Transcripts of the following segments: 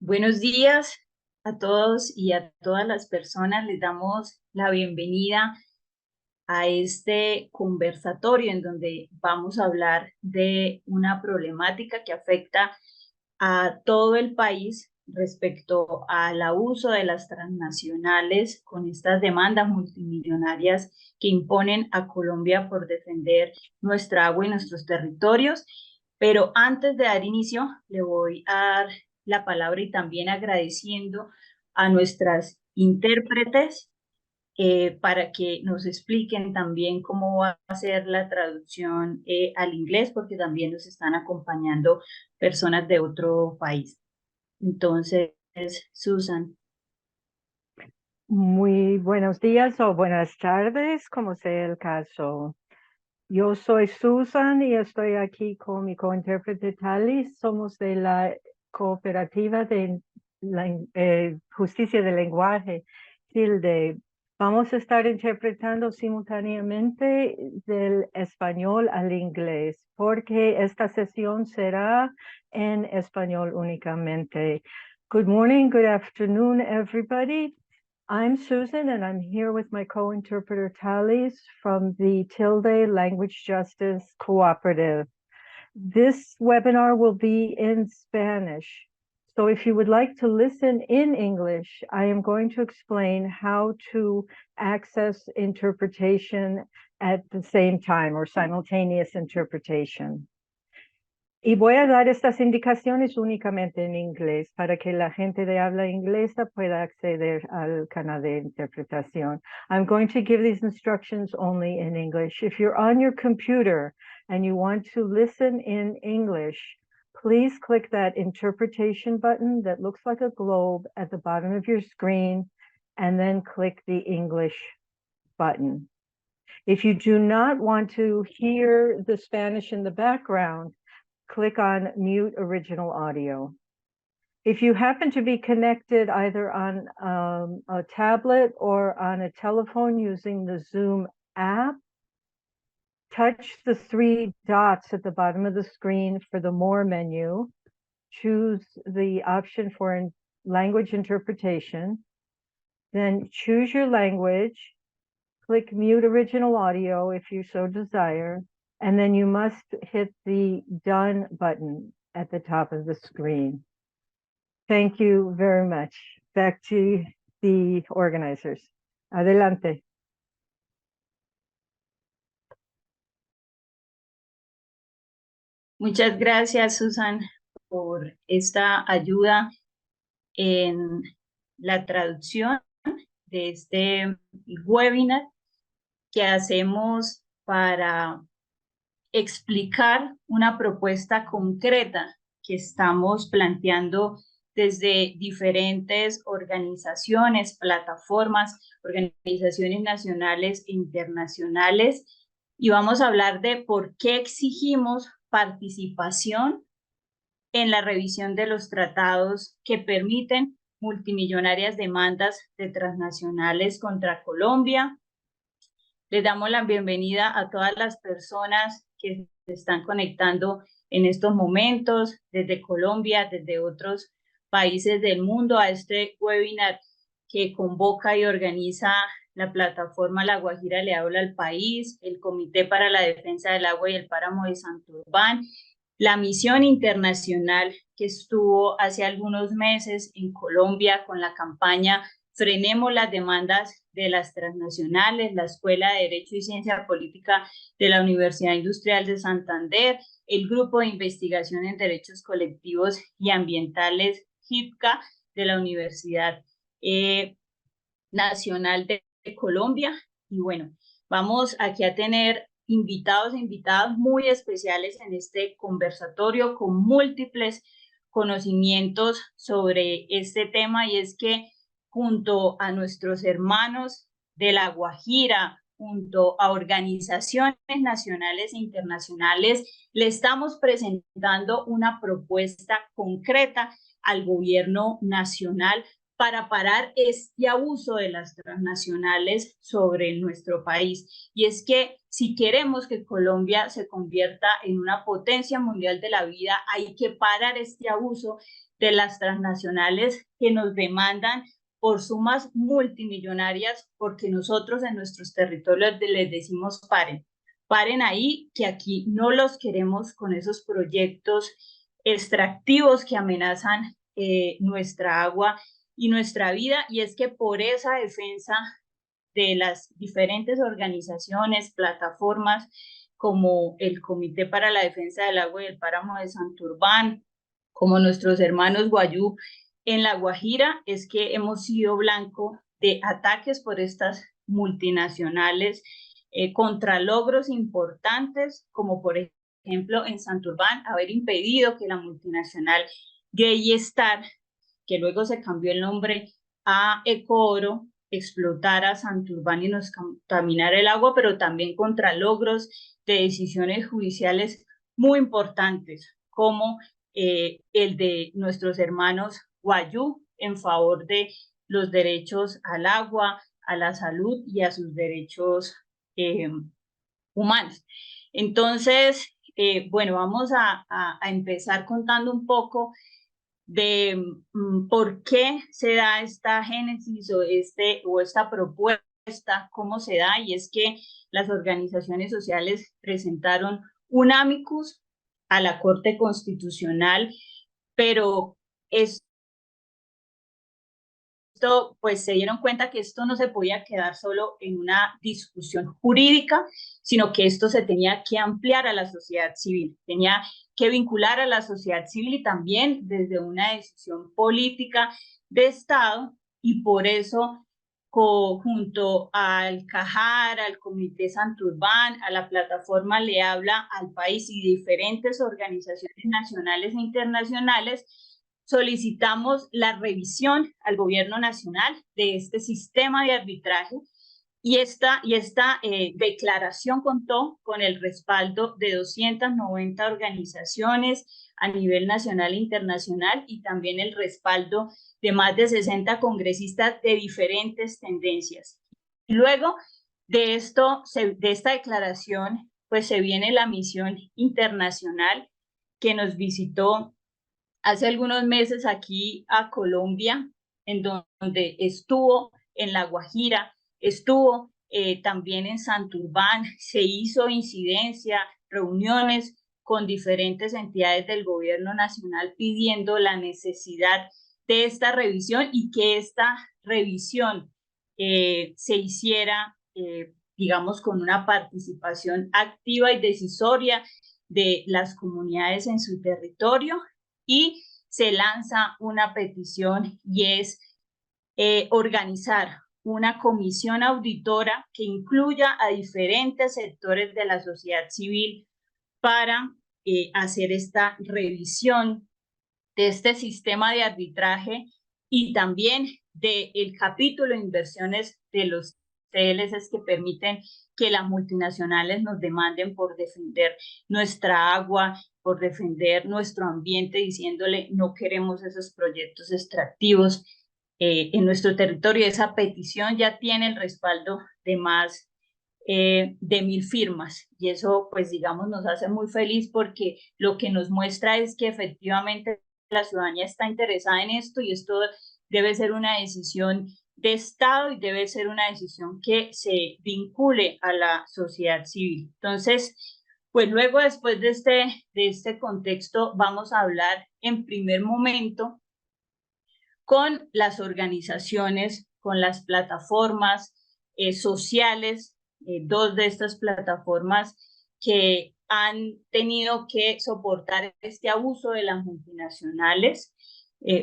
Buenos días a todos y a todas las personas. Les damos la bienvenida a este conversatorio en donde vamos a hablar de una problemática que afecta a todo el país respecto al abuso de las transnacionales con estas demandas multimillonarias que imponen a Colombia por defender nuestra agua y nuestros territorios. Pero antes de dar inicio, le voy a dar la palabra y también agradeciendo a nuestras intérpretes para que nos expliquen también cómo va a ser la traducción al inglés, porque también nos están acompañando personas de otro país. Entonces, Susan. Muy buenos días o buenas tardes, como sea el caso. Yo soy Susan y estoy aquí con mi cointérprete Tali. Somos de la Cooperativa de Justicia del Lenguaje, TILDE. Vamos a estar interpretando simultáneamente del español al inglés, porque esta sesión será en español únicamente. Good morning, good afternoon, everybody. I'm Susan, and I'm here with my co-interpreter Thalys from the Tilde Language Justice Cooperative. This webinar will be in Spanish. So if you would like to listen in English, I am going to explain how to access interpretation at the same time, or simultaneous interpretation. Y voy a dar estas indicaciones únicamente en inglés para que la gente de habla inglesa pueda acceder al canal de interpretación. I'm going to give these instructions only in English. If you're on your computer and you want to listen in English, please click that interpretation button that looks like a globe at the bottom of your screen, and then click the English button. If you do not want to hear the Spanish in the background, click on mute original audio. If you happen to be connected either on a tablet or on a telephone using the Zoom app, touch the three dots at the bottom of the screen for the More menu, choose the option for language interpretation, then choose your language, click mute original audio if you so desire, and then you must hit the done button at the top of the screen. Thank you very much. Back to the organizers. Adelante. Muchas gracias, Susan, por esta ayuda en la traducción de este webinar que hacemos para explicar una propuesta concreta que estamos planteando desde diferentes organizaciones, plataformas, organizaciones nacionales e internacionales, y vamos a hablar de por qué exigimos participación en la revisión de los tratados que permiten multimillonarias demandas de transnacionales contra Colombia. Les damos la bienvenida a todas las personas que se están conectando en estos momentos desde Colombia, desde otros países del mundo, a este webinar que convoca y organiza la plataforma La Guajira le habla al país, el Comité para la Defensa del Agua y el Páramo de Santurbán, la misión internacional que estuvo hace algunos meses en Colombia con la campaña Frenemos las demandas de las transnacionales, la Escuela de Derecho y Ciencia Política de la Universidad Industrial de Santander, el Grupo de Investigación en Derechos Colectivos y Ambientales, GIPCA, de la Universidad Nacional de Colombia. Y bueno, vamos aquí a tener invitados e invitadas muy especiales en este conversatorio con múltiples conocimientos sobre este tema, y es que junto a nuestros hermanos de La Guajira, junto a organizaciones nacionales e internacionales, le estamos presentando una propuesta concreta al gobierno nacional para parar este abuso de las transnacionales sobre nuestro país. Y es que si queremos que Colombia se convierta en una potencia mundial de la vida, hay que parar este abuso de las transnacionales que nos demandan por sumas multimillonarias, porque nosotros en nuestros territorios les decimos paren ahí, que aquí no los queremos con esos proyectos extractivos que amenazan nuestra agua y nuestra vida, y es que por esa defensa de las diferentes organizaciones, plataformas, como el Comité para la Defensa del Agua y el Páramo de Santurbán, como nuestros hermanos Guayú en La Guajira, es que hemos sido blanco de ataques por estas multinacionales contra logros importantes, como por ejemplo en Santurbán, haber impedido que la multinacional Greystar, que luego se cambió el nombre a Ecooro, explotara Santurbán y nos contaminara el agua, pero también contra logros de decisiones judiciales muy importantes, como el de nuestros hermanos Guayú en favor de los derechos al agua, a la salud y a sus derechos humanos. Entonces, bueno, vamos a empezar contando un poco de por qué se da esta génesis o esta propuesta, cómo se da, y es que las organizaciones sociales presentaron un amicus a la Corte Constitucional, pero pues se dieron cuenta que esto no se podía quedar solo en una discusión jurídica, sino que esto se tenía que ampliar a la sociedad civil, tenía que vincular a la sociedad civil y también desde una decisión política de Estado, y por eso junto al CAJAR, al Comité Santurbán, a la plataforma Le Habla al País y diferentes organizaciones nacionales e internacionales, solicitamos la revisión al gobierno nacional de este sistema de arbitraje, y esta declaración contó con el respaldo de 290 organizaciones a nivel nacional e internacional, y también el respaldo de más de 60 congresistas de diferentes tendencias. Luego de esta declaración, pues se viene la misión internacional que nos visitó hace algunos meses aquí a Colombia, en donde estuvo en La Guajira, estuvo también en Santurbán, se hizo incidencia, reuniones con diferentes entidades del gobierno nacional pidiendo la necesidad de esta revisión, y que esta revisión se hiciera, digamos, con una participación activa y decisoria de las comunidades en su territorio, y se lanza una petición, y es organizar una comisión auditora que incluya a diferentes sectores de la sociedad civil para hacer esta revisión de este sistema de arbitraje y también del capítulo de inversiones de los CLS que permiten que las multinacionales nos demanden por defender nuestra agua, por defender nuestro ambiente, diciéndole no queremos esos proyectos extractivos en nuestro territorio. Esa petición ya tiene el respaldo de más de 1000 firmas, y eso pues digamos nos hace muy feliz, porque lo que nos muestra es que efectivamente la ciudadanía está interesada en esto, y esto debe ser una decisión de Estado y debe ser una decisión que se vincule a la sociedad civil. Entonces, pues luego después de este contexto vamos a hablar en primer momento con las organizaciones, con las plataformas sociales, dos de estas plataformas que han tenido que soportar este abuso de las multinacionales.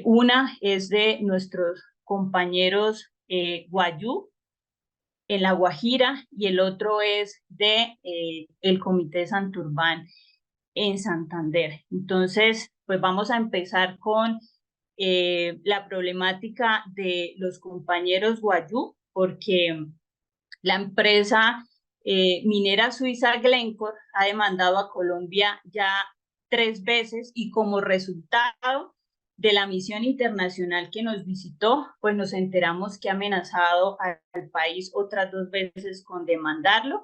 Una es de nuestros compañeros Guayú en La Guajira, y el otro es de el Comité Santurbán en Santander. Entonces, pues vamos a empezar con la problemática de los compañeros Guayú, porque la empresa minera suiza Glencore ha demandado a Colombia ya 3 veces, y como resultado de la misión internacional que nos visitó, pues nos enteramos que ha amenazado al país otras 2 veces con demandarlo.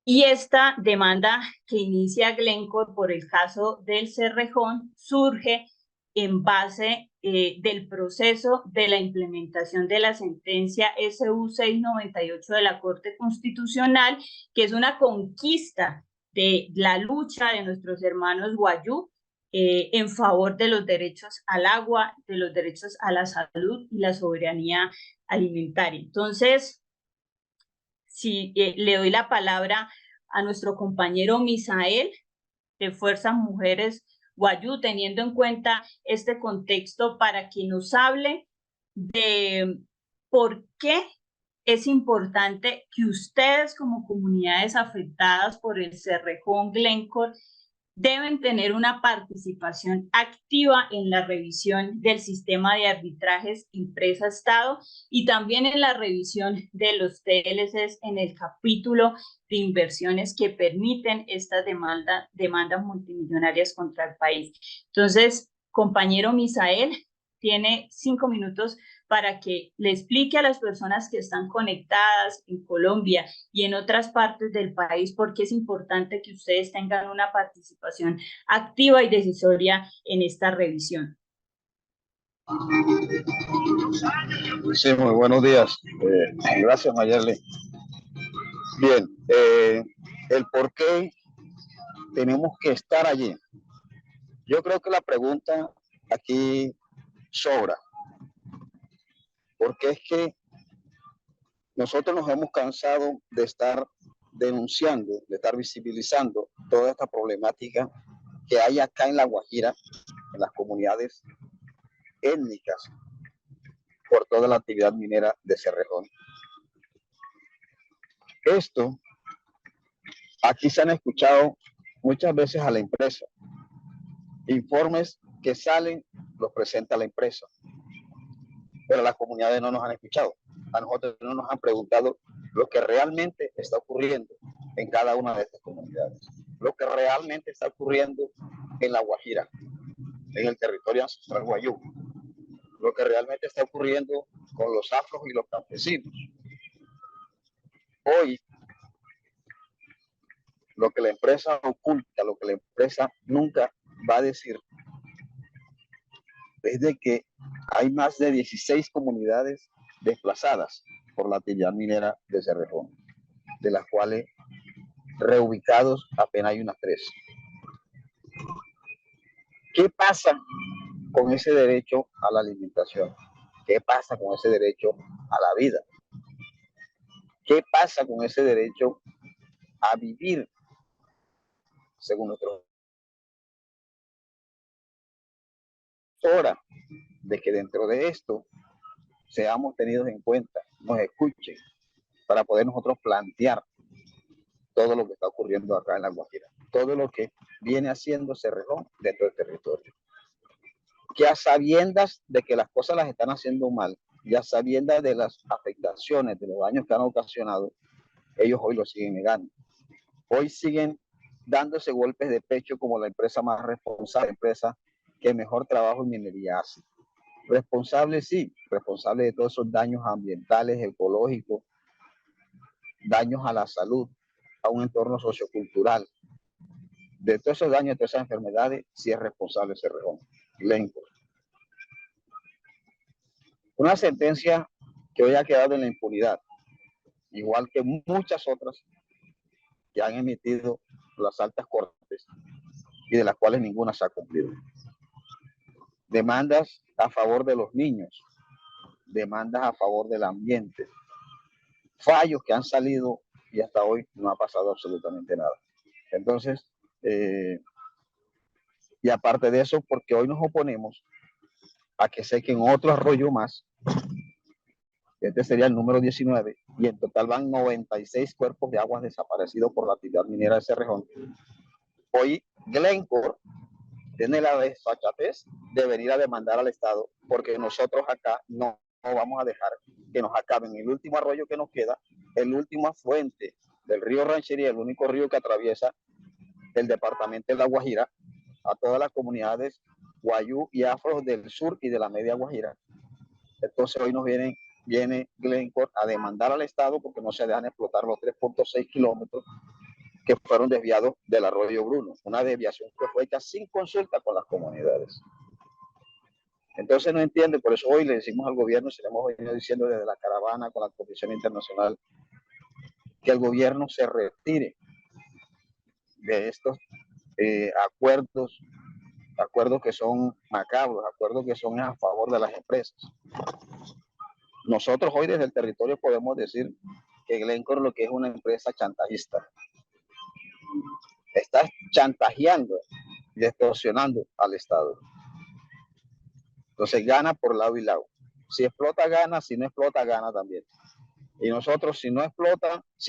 Y esta demanda que inicia Glencore por el caso del Cerrejón surge en base del proceso de la implementación de la sentencia SU 698 de la Corte Constitucional, que es una conquista de la lucha de nuestros hermanos guayú en favor de los derechos al agua, de los derechos a la salud y la soberanía alimentaria. Entonces, si le doy la palabra a nuestro compañero Misael de Fuerzas Mujeres Guayú, teniendo en cuenta este contexto para que nos hable de por qué es importante que ustedes como comunidades afectadas por el Cerrejón Glencore deben tener una participación activa en la revisión del sistema de arbitrajes empresa-Estado y también en la revisión de los TLCs en el capítulo de inversiones que permiten estas demandas multimillonarias contra el país. Entonces, compañero Misael, tiene 5 minutos para que le explique a las personas que están conectadas en Colombia y en otras partes del país por qué es importante que ustedes tengan una participación activa y decisoria en esta revisión. Sí, muy buenos días. Gracias, Mayerly. Bien, el por qué tenemos que estar allí. Yo creo que la pregunta aquí sobra, porque es que nosotros nos hemos cansado de estar denunciando, de estar visibilizando toda esta problemática que hay acá en La Guajira, en las comunidades étnicas, por toda la actividad minera de Cerrejón. Esto, aquí se han escuchado muchas veces a la empresa. Informes que salen los presenta la empresa, pero las comunidades no nos han escuchado. A nosotros no nos han preguntado lo que realmente está ocurriendo en cada una de estas comunidades, lo que realmente está ocurriendo en La Guajira, en el territorio ancestral guayú, lo que realmente está ocurriendo con los afros y los campesinos. Hoy, lo que la empresa oculta, lo que la empresa nunca va a decir, es de que hay más de 16 comunidades desplazadas por la actividad minera de Cerrejón, de las cuales reubicados apenas hay unas 3. ¿Qué pasa con ese derecho a la alimentación? ¿Qué pasa con ese derecho a la vida? ¿Qué pasa con ese derecho a vivir según nuestro? Hora de que dentro de esto seamos tenidos en cuenta, nos escuchen, para poder nosotros plantear todo lo que está ocurriendo acá en La Guajira, todo lo que viene haciendo Cerrejón dentro del territorio. Que a sabiendas de que las cosas las están haciendo mal, y a sabiendas de las afectaciones, de los daños que han ocasionado, ellos hoy lo siguen negando. Hoy siguen dándose golpes de pecho como la empresa más responsable, la empresa que mejor trabajo en minería hace. Responsable, sí, responsable de todos esos daños ambientales, ecológicos, daños a la salud, a un entorno sociocultural. De todos esos daños, de todas esas enfermedades, sí es responsable Cerrejón, Glencore. Una sentencia que hoy ha quedado en la impunidad, igual que muchas otras que han emitido las altas cortes y de las cuales ninguna se ha cumplido. Demandas a favor de los niños, demandas a favor del ambiente, fallos que han salido y hasta hoy no ha pasado absolutamente nada. Entonces, y aparte de eso, porque hoy nos oponemos a que sequen otro arroyo más, este sería el número 19, y en total van 96 cuerpos de aguas desaparecidos por la actividad minera de Cerrejón. Hoy Glencore tiene la desfachatez de venir a demandar al Estado, porque nosotros acá no vamos a dejar que nos acaben el último arroyo que nos queda, el último afluente del río Ranchería, el único río que atraviesa el departamento de La Guajira, a todas las comunidades Guayú y afros del sur y de la Media Guajira. Entonces hoy viene Glencore a demandar al Estado porque no se dejan explotar los 3.6 kilómetros que fueron desviados del arroyo Bruno, una desviación que fue hecha sin consulta con las comunidades. Entonces no entiende, por eso hoy le decimos al gobierno, se le hemos venido diciendo desde la caravana con la Comisión Internacional, que el gobierno se retire de estos acuerdos que son macabros, acuerdos que son a favor de las empresas. Nosotros hoy desde el territorio podemos decir que Glencore lo que es una empresa chantajista. Está chantajeando y extorsionando al Estado. Entonces gana por lado y lado. Si explota, gana, si no explota, gana también. Y nosotros, si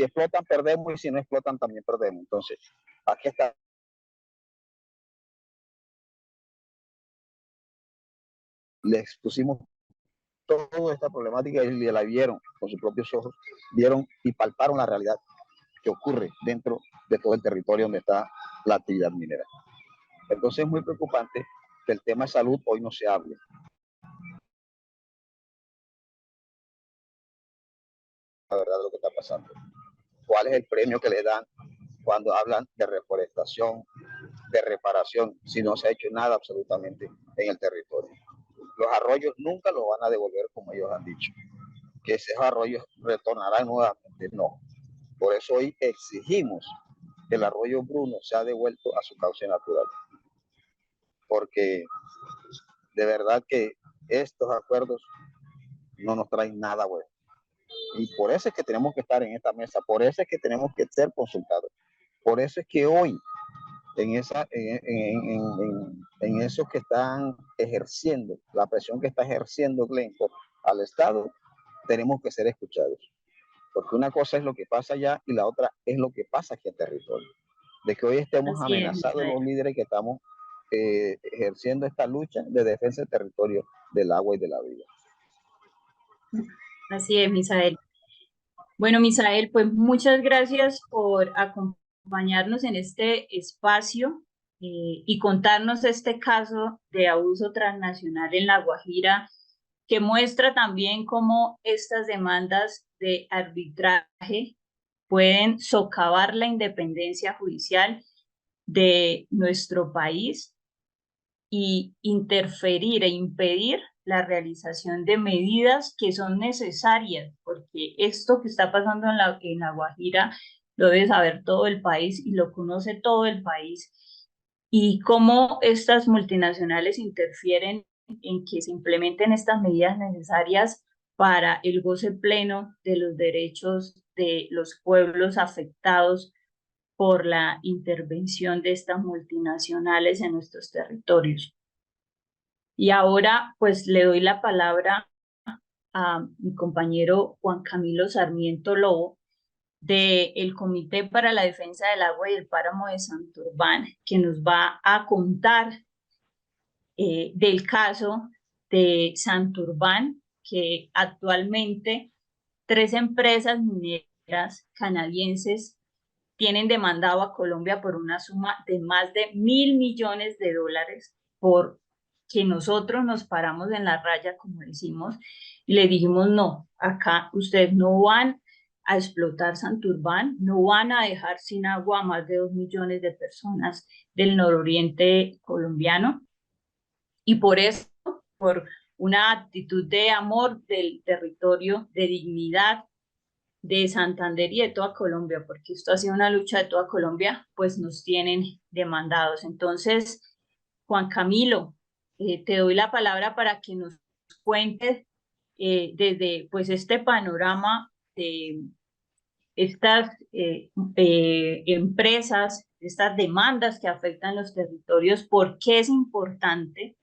explotan, perdemos, y si no explotan, también perdemos. Entonces, aquí está. Le expusimos toda esta problemática y la vieron con sus propios ojos, vieron y palparon la realidad que ocurre dentro de todo el territorio donde está la actividad minera. Entonces es muy preocupante que el tema de salud hoy no se hable. La verdad de lo que está pasando. ¿Cuál es el premio que le dan cuando hablan de reforestación, de reparación, si no se ha hecho nada absolutamente en el territorio? Los arroyos nunca los van a devolver como ellos han dicho. Que esos arroyos retornarán nuevamente, no. Por eso hoy exigimos que el arroyo Bruno sea devuelto a su cauce natural. Porque de verdad que estos acuerdos no nos traen nada bueno. Y por eso es que tenemos que estar en esta mesa, por eso es que tenemos que ser consultados. Por eso es que hoy, en esos que están ejerciendo, la presión que está ejerciendo Glencore al Estado, tenemos que ser escuchados. Porque una cosa es lo que pasa allá y la otra es lo que pasa aquí en territorio. De que hoy estemos amenazados los líderes que estamos ejerciendo esta lucha de defensa del territorio, del agua y de la vida. Así es, Misael. Bueno, Misael, pues muchas gracias por acompañarnos en este espacio y contarnos este caso de abuso transnacional en La Guajira, que muestra también cómo estas demandas de arbitraje pueden socavar la independencia judicial de nuestro país y interferir e impedir la realización de medidas que son necesarias, porque esto que está pasando en la Guajira lo debe saber todo el país y lo conoce todo el país, y cómo estas multinacionales interfieren en que se implementen estas medidas necesarias para el goce pleno de los derechos de los pueblos afectados por la intervención de estas multinacionales en nuestros territorios. Y ahora pues le doy la palabra a mi compañero Juan Camilo Sarmiento Lobo del Comité para la Defensa del Agua y el Páramo de Santurbán, que nos va a contar del caso de Santurbán, que actualmente 3 empresas mineras canadienses tienen demandado a Colombia por una suma de más de $1.000 millones por que nosotros nos paramos en la raya, como decimos, y le dijimos, no, acá ustedes no van a explotar Santurbán, no van a dejar sin agua a más de 2 millones de personas del nororiente colombiano, y por eso, por una actitud de amor del territorio, de dignidad, de Santander y de toda Colombia, porque esto ha sido una lucha de toda Colombia, pues nos tienen demandados. Entonces, Juan Camilo, te doy la palabra para que nos cuentes desde pues este panorama de estas empresas, estas demandas que afectan los territorios, por qué es importante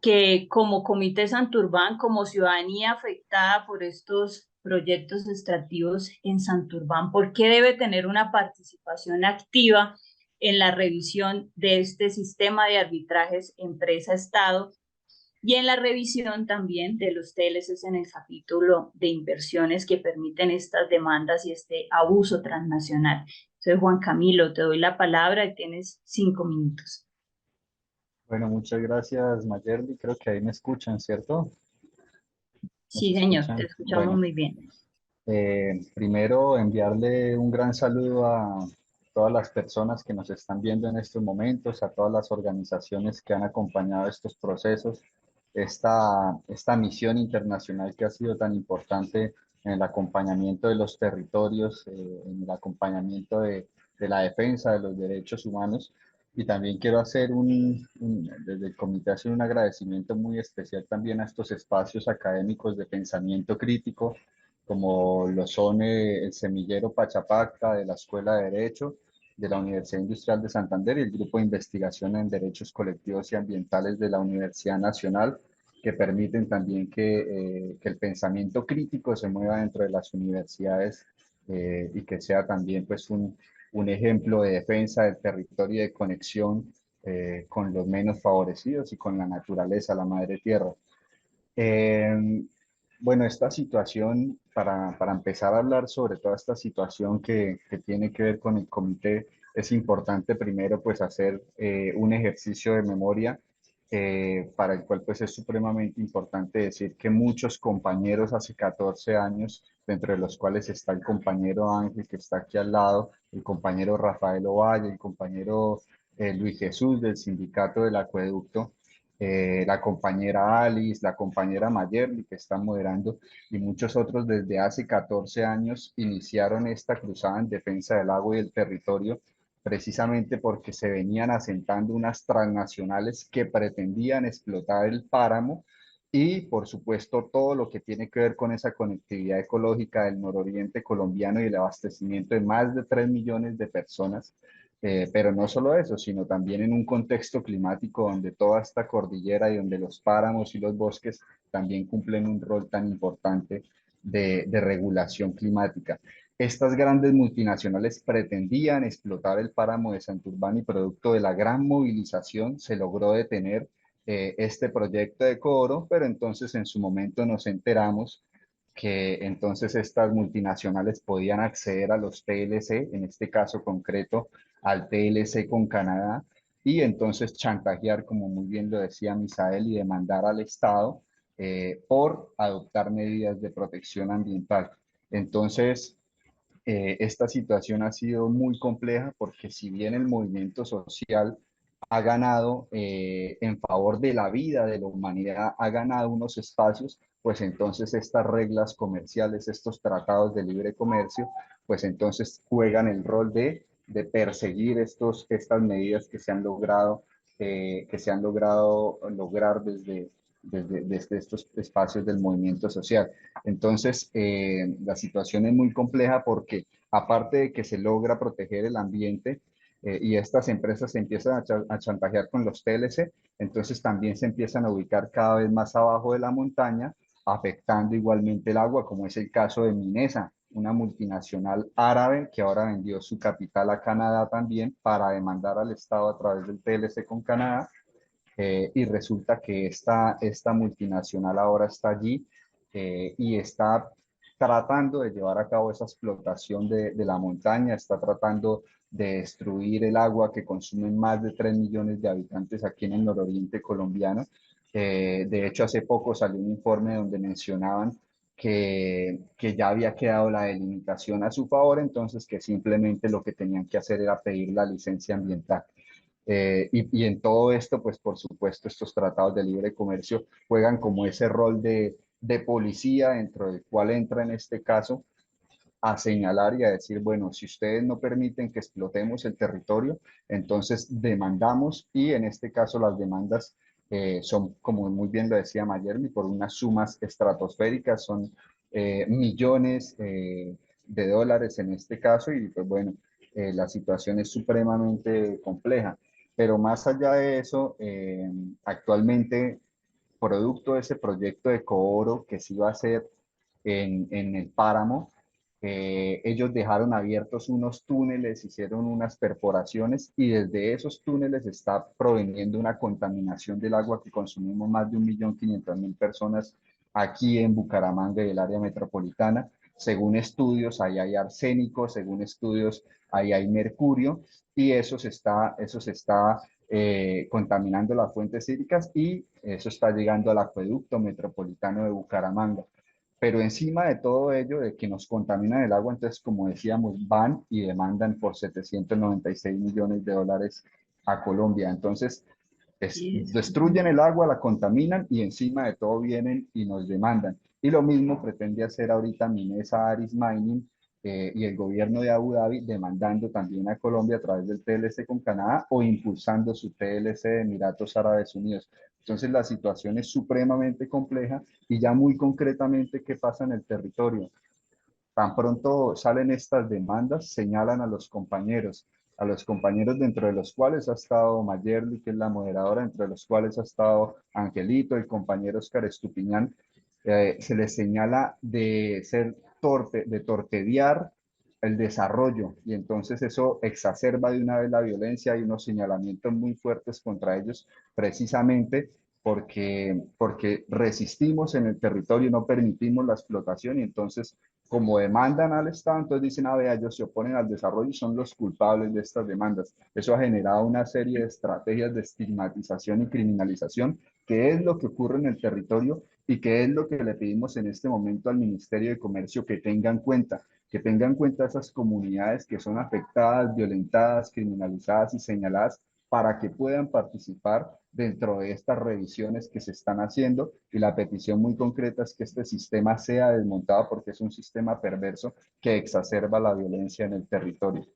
que como Comité Santurbán, como ciudadanía afectada por estos proyectos extractivos en Santurbán, ¿por qué debe tener una participación activa en la revisión de este sistema de arbitrajes empresa-Estado y en la revisión también de los TLCs en el capítulo de inversiones que permiten estas demandas y este abuso transnacional? Soy Juan Camilo, te doy la palabra y tienes 5 minutos. Bueno, muchas gracias, Mayerly. Creo que ahí me escuchan, ¿cierto? ¿Nos Sí, señor, te escuchan? escuchamos Bueno, muy bien. primero enviarle un gran saludo a todas las personas que nos están viendo en estos momentos, a todas las organizaciones que han acompañado estos procesos, esta misión internacional que ha sido tan importante en el acompañamiento de los territorios, en el acompañamiento de la defensa de los derechos humanos. Y también quiero hacer desde el comité, hacer un agradecimiento muy especial también a estos espacios académicos de pensamiento crítico, como lo son el Semillero Pachapacta de la Escuela de Derecho de la Universidad Industrial de Santander y el Grupo de Investigación en Derechos Colectivos y Ambientales de la Universidad Nacional, que permiten también que el pensamiento crítico se mueva dentro de las universidades y que sea también pues un ejemplo de defensa del territorio y de conexión con los menos favorecidos y con la naturaleza, la madre tierra. Eh, bueno, esta situación, para empezar a hablar sobre toda esta situación que tiene que ver con el comité, es importante primero pues hacer un ejercicio de memoria para el cual pues es supremamente importante decir que muchos compañeros hace 14 años, dentro de los cuales está el compañero Ángel que está aquí al lado, el compañero Rafael Ovalle, el compañero Luis Jesús del Sindicato del Acueducto, la compañera Alice, la compañera Mayerly que está moderando y muchos otros desde hace 14 años iniciaron esta cruzada en defensa del agua y del territorio precisamente porque se venían asentando unas transnacionales que pretendían explotar el páramo y por supuesto todo lo que tiene que ver con esa conectividad ecológica del nororiente colombiano y el abastecimiento de más de 3 millones de personas, pero no solo eso, sino también en un contexto climático donde toda esta cordillera y donde los páramos y los bosques también cumplen un rol tan importante de regulación climática. Estas grandes multinacionales pretendían explotar el páramo de Santurbán y producto de la gran movilización se logró detener este proyecto de Cooro, pero entonces en su momento nos enteramos que entonces estas multinacionales podían acceder a los TLC, en este caso concreto al TLC con Canadá, y entonces chantajear, como muy bien lo decía Misael, y demandar al Estado por adoptar medidas de protección ambiental. Entonces, esta situación ha sido muy compleja porque si bien el movimiento social ha ganado en favor de la vida de la humanidad, ha ganado unos espacios, pues entonces estas reglas comerciales, estos tratados de libre comercio, pues entonces juegan el rol de perseguir estas medidas que se han logrado lograr desde estos espacios del movimiento social. Entonces, la situación es muy compleja porque aparte de que se logra proteger el ambiente, y estas empresas se empiezan a chantajear con los TLC, entonces también se empiezan a ubicar cada vez más abajo de la montaña, afectando igualmente el agua, como es el caso de Minesa, una multinacional árabe que ahora vendió su capital a Canadá también para demandar al Estado a través del TLC con Canadá, y resulta que esta multinacional ahora está allí y está tratando de llevar a cabo esa explotación de la montaña, está tratando de destruir el agua que consumen más de 3 millones de habitantes aquí en el nororiente colombiano. De hecho, hace poco salió un informe donde mencionaban que ya había quedado la delimitación a su favor, entonces que simplemente lo que tenían que hacer era pedir la licencia ambiental. Y en todo esto, pues por supuesto, estos tratados de libre comercio juegan como ese rol de policía dentro del cual entra en este caso a señalar y a decir, bueno, si ustedes no permiten que explotemos el territorio, entonces demandamos y en este caso las demandas son, como muy bien lo decía Mayerly, por unas sumas estratosféricas, son millones de dólares en este caso y pues bueno, la situación es supremamente compleja. Pero más allá de eso, actualmente, producto de ese proyecto de Cooro que se iba a hacer en el páramo, ellos dejaron abiertos unos túneles, hicieron unas perforaciones y desde esos túneles está proveniendo una contaminación del agua que consumimos más de 1.500.000 personas aquí en Bucaramanga y el área metropolitana. Según estudios, ahí hay arsénico, según estudios, ahí hay mercurio y eso se está contaminando las fuentes hídricas y eso está llegando al acueducto metropolitano de Bucaramanga. Pero encima de todo ello, de que nos contaminan el agua, entonces, como decíamos, van y demandan por 796 millones de dólares a Colombia. Entonces, destruyen el agua, la contaminan y encima de todo vienen y nos demandan. Y lo mismo pretende hacer ahorita Minesa Aris Mining y el gobierno de Abu Dhabi demandando también a Colombia a través del TLC con Canadá o impulsando su TLC de Emiratos Árabes Unidos. Entonces la situación es supremamente compleja y ya muy concretamente qué pasa en el territorio. Tan pronto salen estas demandas, señalan a los compañeros dentro de los cuales ha estado Mayerly, que es la moderadora, entre los cuales ha estado Angelito, el compañero Oscar Estupiñán, se les señala de ser torpe, de torpedear el desarrollo y entonces eso exacerba de una vez la violencia y unos señalamientos muy fuertes contra ellos precisamente porque resistimos en el territorio, no permitimos la explotación y entonces como demandan al Estado, entonces dicen, vea, ellos se oponen al desarrollo y son los culpables de estas demandas. Eso ha generado una serie de estrategias de estigmatización y criminalización, que es lo que ocurre en el territorio y que es lo que le pedimos en este momento al Ministerio de Comercio que tenga en cuenta esas comunidades que son afectadas, violentadas, criminalizadas y señaladas para que puedan participar dentro de estas revisiones que se están haciendo y la petición muy concreta es que este sistema sea desmontado porque es un sistema perverso que exacerba la violencia en el territorio.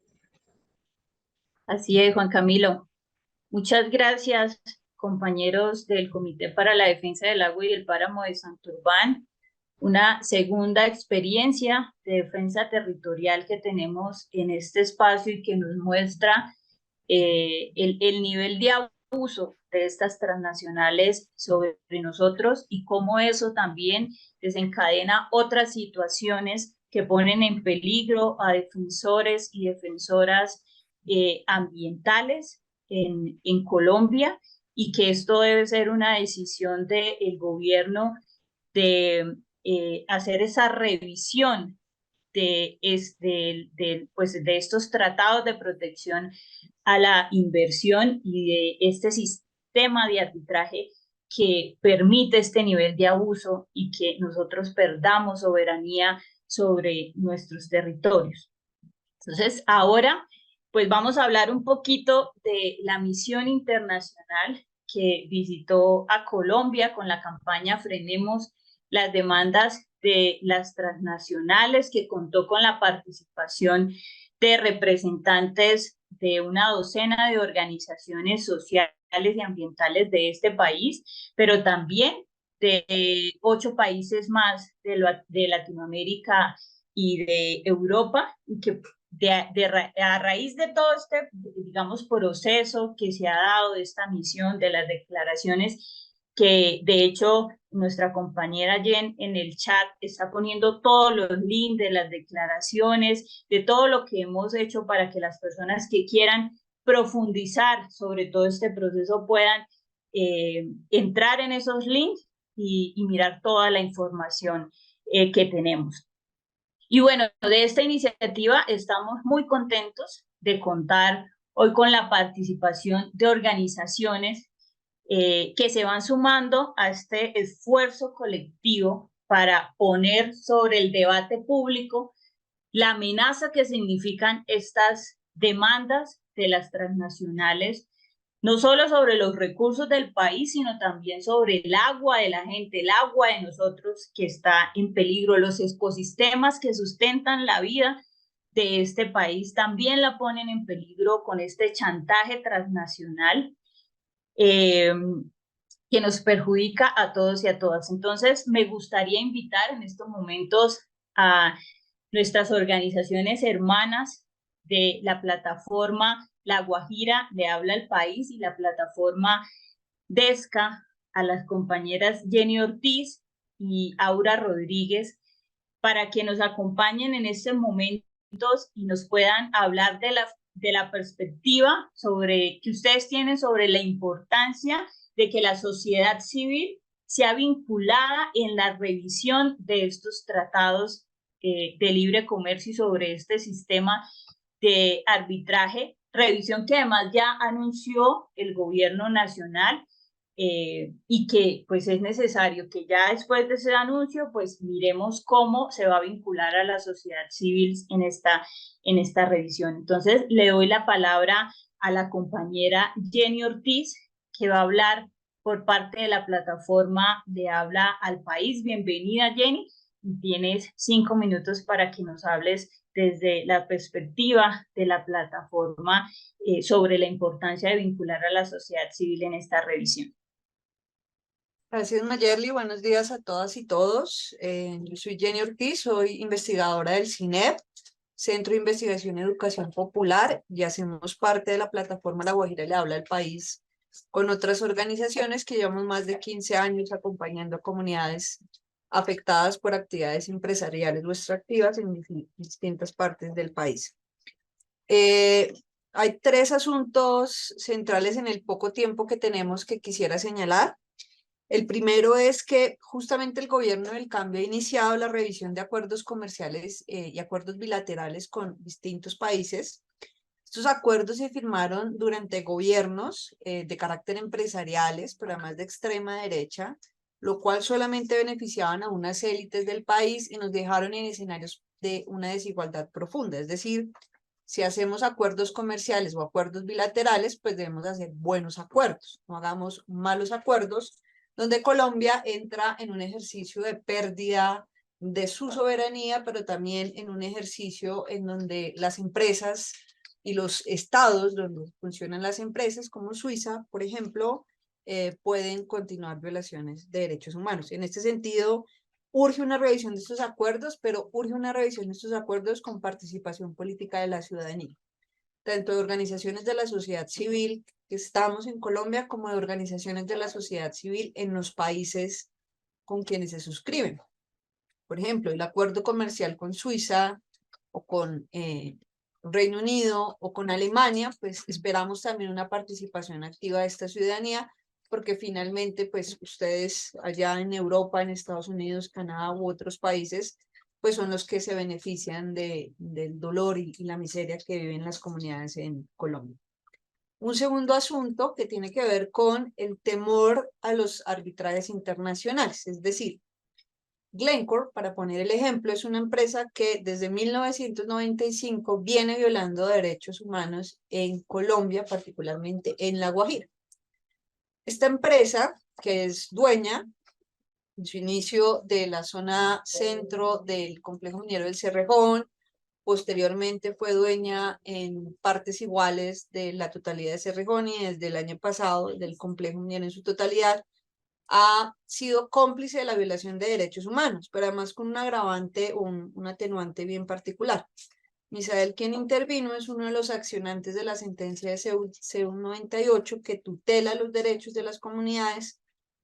Así es, Juan Camilo. Muchas gracias, compañeros del Comité para la Defensa del Agua y del Páramo de Santurbán. Una segunda experiencia de defensa territorial que tenemos en este espacio y que nos muestra el nivel de abuso de estas transnacionales sobre nosotros y cómo eso también desencadena otras situaciones que ponen en peligro a defensores y defensoras ambientales en Colombia y que esto debe ser una decisión del gobierno de hacer esa revisión pues de estos tratados de protección a la inversión y de este sistema de arbitraje que permite este nivel de abuso y que nosotros perdamos soberanía sobre nuestros territorios. Entonces, ahora, pues vamos a hablar un poquito de la misión internacional que visitó a Colombia con la campaña Frenemos las demandas de las transnacionales, que contó con la participación de representantes de una docena de organizaciones sociales y ambientales de este país, pero también de 8 países más de Latinoamérica y de Europa, que a raíz de todo este, digamos, proceso que se ha dado de esta misión, de las declaraciones, que de hecho nuestra compañera Jen en el chat está poniendo todos los links de las declaraciones, de todo lo que hemos hecho para que las personas que quieran profundizar sobre todo este proceso puedan entrar en esos links y mirar toda la información que tenemos. Y bueno, de esta iniciativa estamos muy contentos de contar hoy con la participación de organizaciones que se van sumando a este esfuerzo colectivo para poner sobre el debate público la amenaza que significan estas demandas de las transnacionales, no solo sobre los recursos del país, sino también sobre el agua de la gente, el agua de nosotros que está en peligro, los ecosistemas que sustentan la vida de este país también la ponen en peligro con este chantaje transnacional que nos perjudica a todos y a todas. Entonces, me gustaría invitar en estos momentos a nuestras organizaciones hermanas de la plataforma La Guajira Le Habla al País y la plataforma DESCA, a las compañeras Jenny Ortiz y Aura Rodríguez, para que nos acompañen en estos momentos y nos puedan hablar de la perspectiva que ustedes tienen sobre la importancia de que la sociedad civil sea vinculada en la revisión de estos tratados de libre comercio y sobre este sistema de arbitraje revisión que además ya anunció el gobierno nacional, y que pues es necesario que ya después de ese anuncio pues miremos cómo se va a vincular a la sociedad civil en esta revisión. Entonces le doy la palabra a la compañera Jenny Ortiz, que va a hablar por parte de la plataforma de Habla al País. Bienvenida, Jenny. Tienes 5 minutos para que nos hables desde la perspectiva de la plataforma sobre la importancia de vincular a la sociedad civil en esta revisión. Gracias, Mayerly. Buenos días a todas y todos. Yo soy Jenny Ortiz, soy investigadora del CINEP, Centro de Investigación y Educación Popular, y hacemos parte de la plataforma La Guajira le habla al país con otras organizaciones que llevamos más de 15 años acompañando a comunidades afectadas por actividades empresariales o extractivas en distintas partes del país. Hay 3 asuntos centrales en el poco tiempo que tenemos que quisiera señalar. El primero es que justamente el gobierno del cambio ha iniciado la revisión de acuerdos comerciales y acuerdos bilaterales con distintos países. Estos acuerdos se firmaron durante gobiernos de carácter empresariales, pero además de extrema derecha, lo cual solamente beneficiaban a unas élites del país y nos dejaron en escenarios de una desigualdad profunda. Es decir, si hacemos acuerdos comerciales o acuerdos bilaterales, pues debemos hacer buenos acuerdos, no hagamos malos acuerdos, donde Colombia entra en un ejercicio de pérdida de su soberanía, pero también en un ejercicio en donde las empresas y los estados donde funcionan las empresas, como Suiza, por ejemplo, pueden continuar violaciones de derechos humanos. En este sentido, urge una revisión de estos acuerdos, pero urge una revisión de estos acuerdos con participación política de la ciudadanía, tanto de organizaciones de la sociedad civil que estamos en Colombia, como de organizaciones de la sociedad civil en los países con quienes se suscriben. Por ejemplo, el acuerdo comercial con Suiza o con Reino Unido o con Alemania, pues esperamos también una participación activa de esta ciudadanía, porque finalmente, pues ustedes allá en Europa, en Estados Unidos, Canadá u otros países, pues son los que se benefician del dolor y la miseria que viven las comunidades en Colombia. Un segundo asunto que tiene que ver con el temor a los arbitrajes internacionales, es decir, Glencore, para poner el ejemplo, es una empresa que desde 1995 viene violando derechos humanos en Colombia, particularmente en La Guajira. Esta empresa, que es dueña en su inicio de la zona centro del complejo minero del Cerrejón, posteriormente fue dueña en partes iguales de la totalidad de Cerrejón y desde el año pasado del complejo minero en su totalidad, ha sido cómplice de la violación de derechos humanos, pero además con un agravante, un atenuante bien particular. Misael, quien intervino, es uno de los accionantes de la sentencia de CEU 98 que tutela los derechos de las comunidades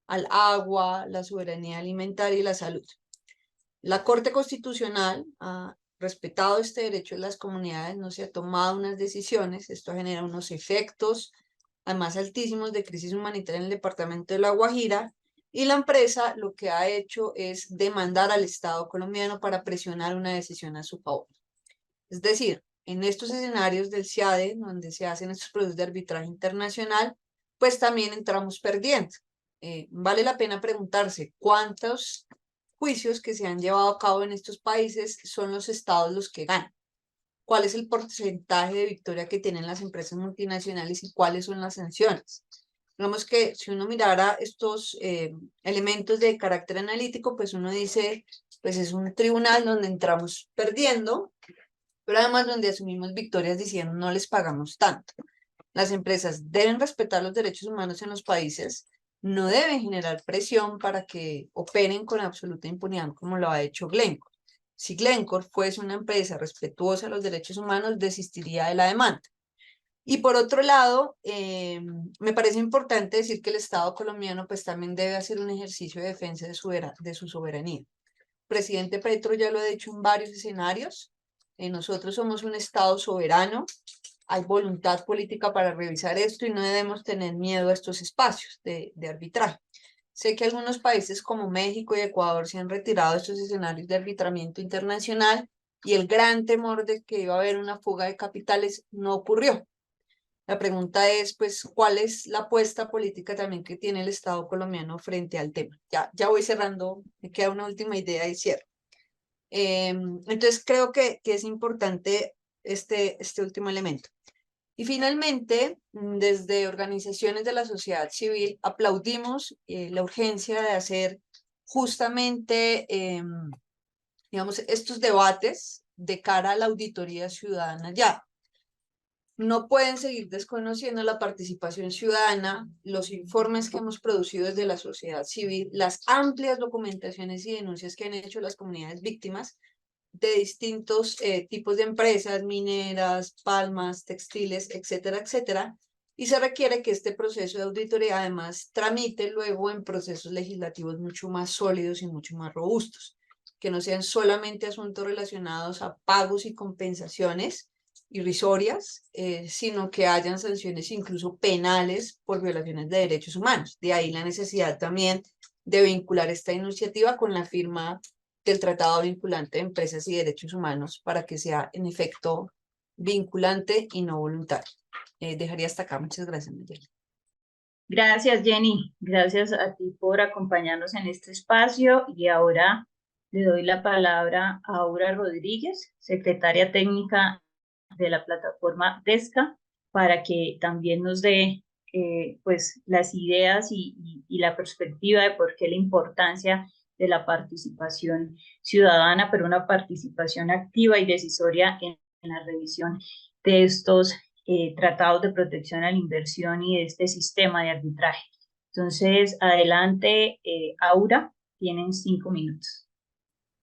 al agua, la soberanía alimentaria y la salud. La Corte Constitucional ha respetado este derecho de las comunidades, no se ha tomado unas decisiones, esto genera unos efectos además altísimos de crisis humanitaria en el departamento de La Guajira, y la empresa lo que ha hecho es demandar al Estado colombiano para presionar una decisión a su favor. Es decir, en estos escenarios del CIADE, donde se hacen estos procesos de arbitraje internacional, pues también entramos perdiendo. Vale la pena preguntarse cuántos juicios que se han llevado a cabo en estos países son los estados los que ganan. ¿Cuál es el porcentaje de victoria que tienen las empresas multinacionales y cuáles son las sanciones? Digamos que si uno mirara estos elementos de carácter analítico, pues uno dice, pues es un tribunal donde entramos perdiendo, pero además donde asumimos victorias diciendo no les pagamos tanto. Las empresas deben respetar los derechos humanos en los países, no deben generar presión para que operen con absoluta impunidad como lo ha hecho Glencore. Si Glencore fuese una empresa respetuosa de los derechos humanos, desistiría de la demanda. Y por otro lado, me parece importante decir que el Estado colombiano pues también debe hacer un ejercicio de defensa de su soberanía. El presidente Petro ya lo ha dicho en varios escenarios. Nosotros somos un Estado soberano, hay voluntad política para revisar esto y no debemos tener miedo a estos espacios de arbitraje. Sé que algunos países como México y Ecuador se han retirado de estos escenarios de arbitramiento internacional y el gran temor de que iba a haber una fuga de capitales no ocurrió. La pregunta es, pues, ¿cuál es la apuesta política también que tiene el Estado colombiano frente al tema? Ya voy cerrando, me queda una última idea y cierro. Entonces, creo que es importante este último elemento. Y finalmente, desde organizaciones de la sociedad civil, aplaudimos la urgencia de hacer justamente, digamos, estos debates de cara a la auditoría ciudadana ya. No pueden seguir desconociendo la participación ciudadana, los informes que hemos producido desde la sociedad civil, las amplias documentaciones y denuncias que han hecho las comunidades víctimas de distintos tipos de empresas, mineras, palmas, textiles, etcétera, etcétera. Y se requiere que este proceso de auditoría además tramite luego en procesos legislativos mucho más sólidos y mucho más robustos, que no sean solamente asuntos relacionados a pagos y compensaciones irrisorias, sino que hayan sanciones incluso penales por violaciones de derechos humanos. De ahí la necesidad también de vincular esta iniciativa con la firma del Tratado Vinculante de Empresas y Derechos Humanos para que sea en efecto vinculante y no voluntario. Dejaría hasta acá. Muchas gracias, Mayeli. Gracias, Jenny. Gracias a ti por acompañarnos en este espacio. Y ahora le doy la palabra a Aura Rodríguez, secretaria técnica de la plataforma DESCA, para que también nos dé pues las ideas y la perspectiva de por qué la importancia de la participación ciudadana, pero una participación activa y decisoria en la revisión de estos tratados de protección a la inversión y de este sistema de arbitraje. Entonces, adelante, Aura, tienen 5 minutos.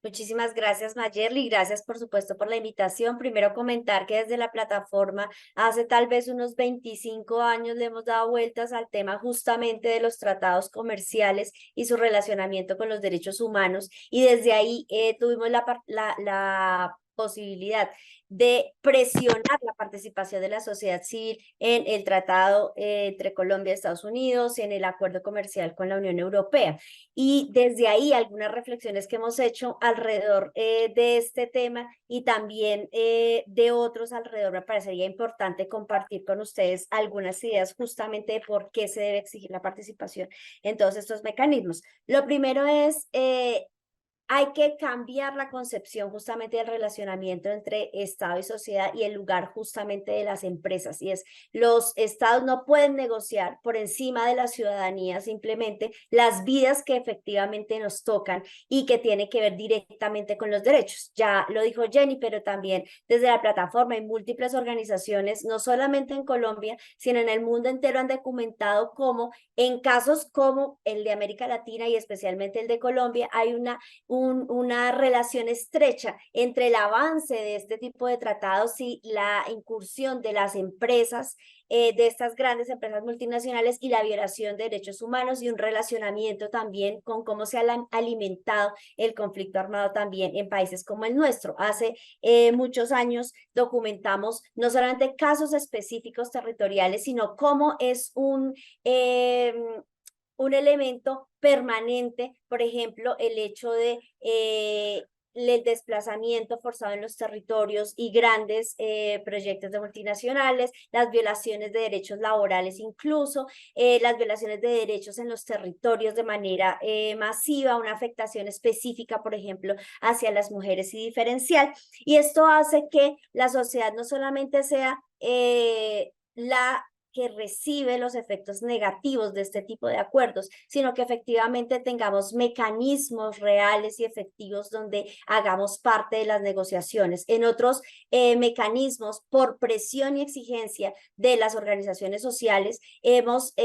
Muchísimas gracias, Mayerly, gracias por supuesto por la invitación. Primero comentar que desde la plataforma hace tal vez unos 25 años le hemos dado vueltas al tema justamente de los tratados comerciales y su relacionamiento con los derechos humanos, y desde ahí tuvimos la posibilidad de presionar la participación de la sociedad civil en el tratado entre Colombia y Estados Unidos, en el acuerdo comercial con la Unión Europea. Y desde ahí algunas reflexiones que hemos hecho alrededor de este tema y también de otros alrededor, me parecería importante compartir con ustedes algunas ideas justamente de por qué se debe exigir la participación en todos estos mecanismos. Lo primero es hay que cambiar la concepción justamente del relacionamiento entre Estado y sociedad y el lugar justamente de las empresas. Y es, los Estados no pueden negociar por encima de la ciudadanía simplemente las vidas que efectivamente nos tocan y que tiene que ver directamente con los derechos. Ya lo dijo Jenny, pero también desde la plataforma hay múltiples organizaciones, no solamente en Colombia, sino en el mundo entero han documentado cómo en casos como el de América Latina y especialmente el de Colombia hay una relación estrecha entre el avance de este tipo de tratados y la incursión de las empresas, de estas grandes empresas multinacionales, y la violación de derechos humanos, y un relacionamiento también con cómo se ha alimentado el conflicto armado también en países como el nuestro. Hace muchos años documentamos no solamente casos específicos territoriales, sino cómo es un elemento permanente, por ejemplo, el hecho de el desplazamiento forzado en los territorios y grandes proyectos de multinacionales, las violaciones de derechos laborales incluso, las violaciones de derechos en los territorios de manera masiva, una afectación específica, por ejemplo, hacia las mujeres y diferencial. Y esto hace que la sociedad no solamente sea la que recibe los efectos negativos de este tipo de acuerdos, sino que efectivamente tengamos mecanismos reales y efectivos donde hagamos parte de las negociaciones. En otros mecanismos, por presión y exigencia de las organizaciones sociales, hemos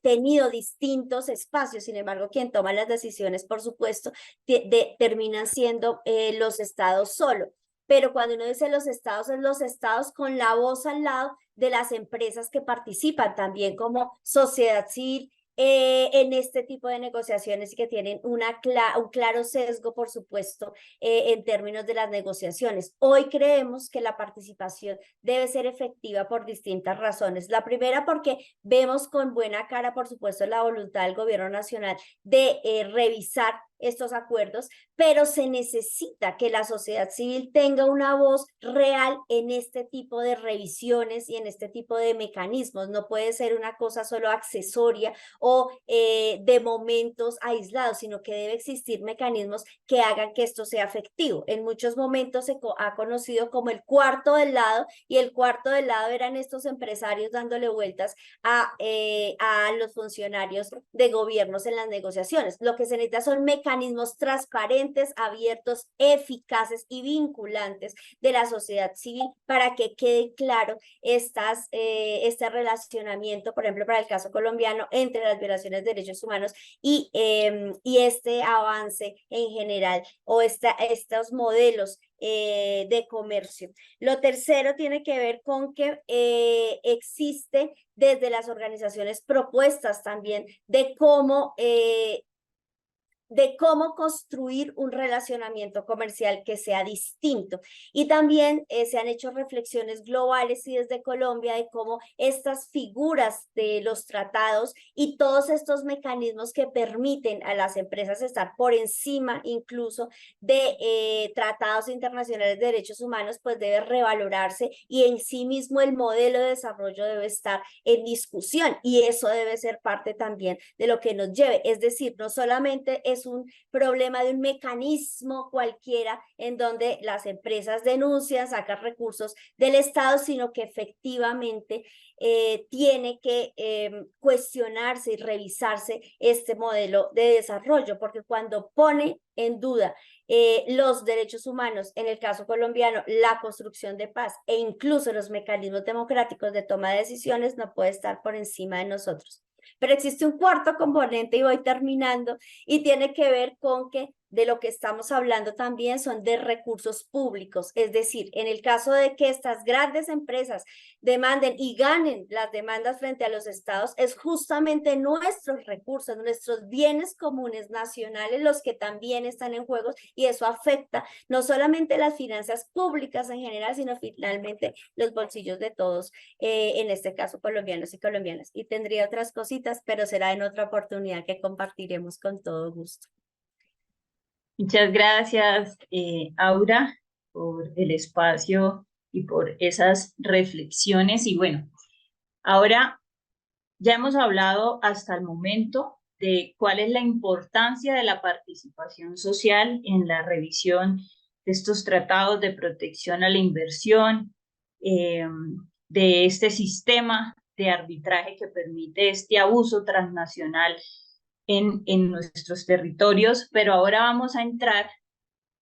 tenido distintos espacios. Sin embargo, quien toma las decisiones, por supuesto, terminan siendo los estados solo. Pero cuando uno dice los estados, es los estados con la voz al lado de las empresas que participan también como sociedad civil en este tipo de negociaciones y que tienen un claro sesgo, por supuesto, en términos de las negociaciones. Hoy creemos que la participación debe ser efectiva por distintas razones. La primera, porque vemos con buena cara, por supuesto, la voluntad del gobierno nacional de revisar estos acuerdos, pero se necesita que la sociedad civil tenga una voz real en este tipo de revisiones y en este tipo de mecanismos. No puede ser una cosa solo accesoria o de momentos aislados, sino que debe existir mecanismos que hagan que esto sea efectivo. En muchos momentos se ha conocido como el cuarto del lado, y el cuarto del lado eran estos empresarios dándole vueltas a los funcionarios de gobiernos en las negociaciones. Lo que se necesita son mecanismos transparentes, abiertos, eficaces y vinculantes de la sociedad civil para que quede claro este relacionamiento, por ejemplo, para el caso colombiano, entre las violaciones de derechos humanos y este avance en general, o estos modelos de comercio. Lo tercero tiene que ver con que existe desde las organizaciones propuestas también de cómo construir un relacionamiento comercial que sea distinto. Y también se han hecho reflexiones globales y desde Colombia de cómo estas figuras de los tratados y todos estos mecanismos que permiten a las empresas estar por encima incluso de tratados internacionales de derechos humanos, pues debe revalorarse, y en sí mismo el modelo de desarrollo debe estar en discusión, y eso debe ser parte también de lo que nos lleve. Es decir, no solamente es un problema de un mecanismo cualquiera en donde las empresas denuncian, sacan recursos del Estado, sino que efectivamente tiene que cuestionarse y revisarse este modelo de desarrollo, porque cuando pone en duda los derechos humanos, en el caso colombiano, la construcción de paz e incluso los mecanismos democráticos de toma de decisiones, no puede estar por encima de nosotros. Pero existe un cuarto componente, y voy terminando, y tiene que ver con que de lo que estamos hablando también son de recursos públicos. Es decir, en el caso de que estas grandes empresas demanden y ganen las demandas frente a los estados, es justamente nuestros recursos, nuestros bienes comunes nacionales los que también están en juego, y eso afecta no solamente las finanzas públicas en general, sino finalmente los bolsillos de todos, en este caso colombianos y colombianas. Y tendría otras cositas, pero será en otra oportunidad que compartiremos con todo gusto. Muchas gracias, Aura, por el espacio y por esas reflexiones. Y bueno, ahora ya hemos hablado hasta el momento de cuál es la importancia de la participación social en la revisión de estos tratados de protección a la inversión, de este sistema de arbitraje que permite este abuso transnacional en nuestros territorios, pero ahora vamos a entrar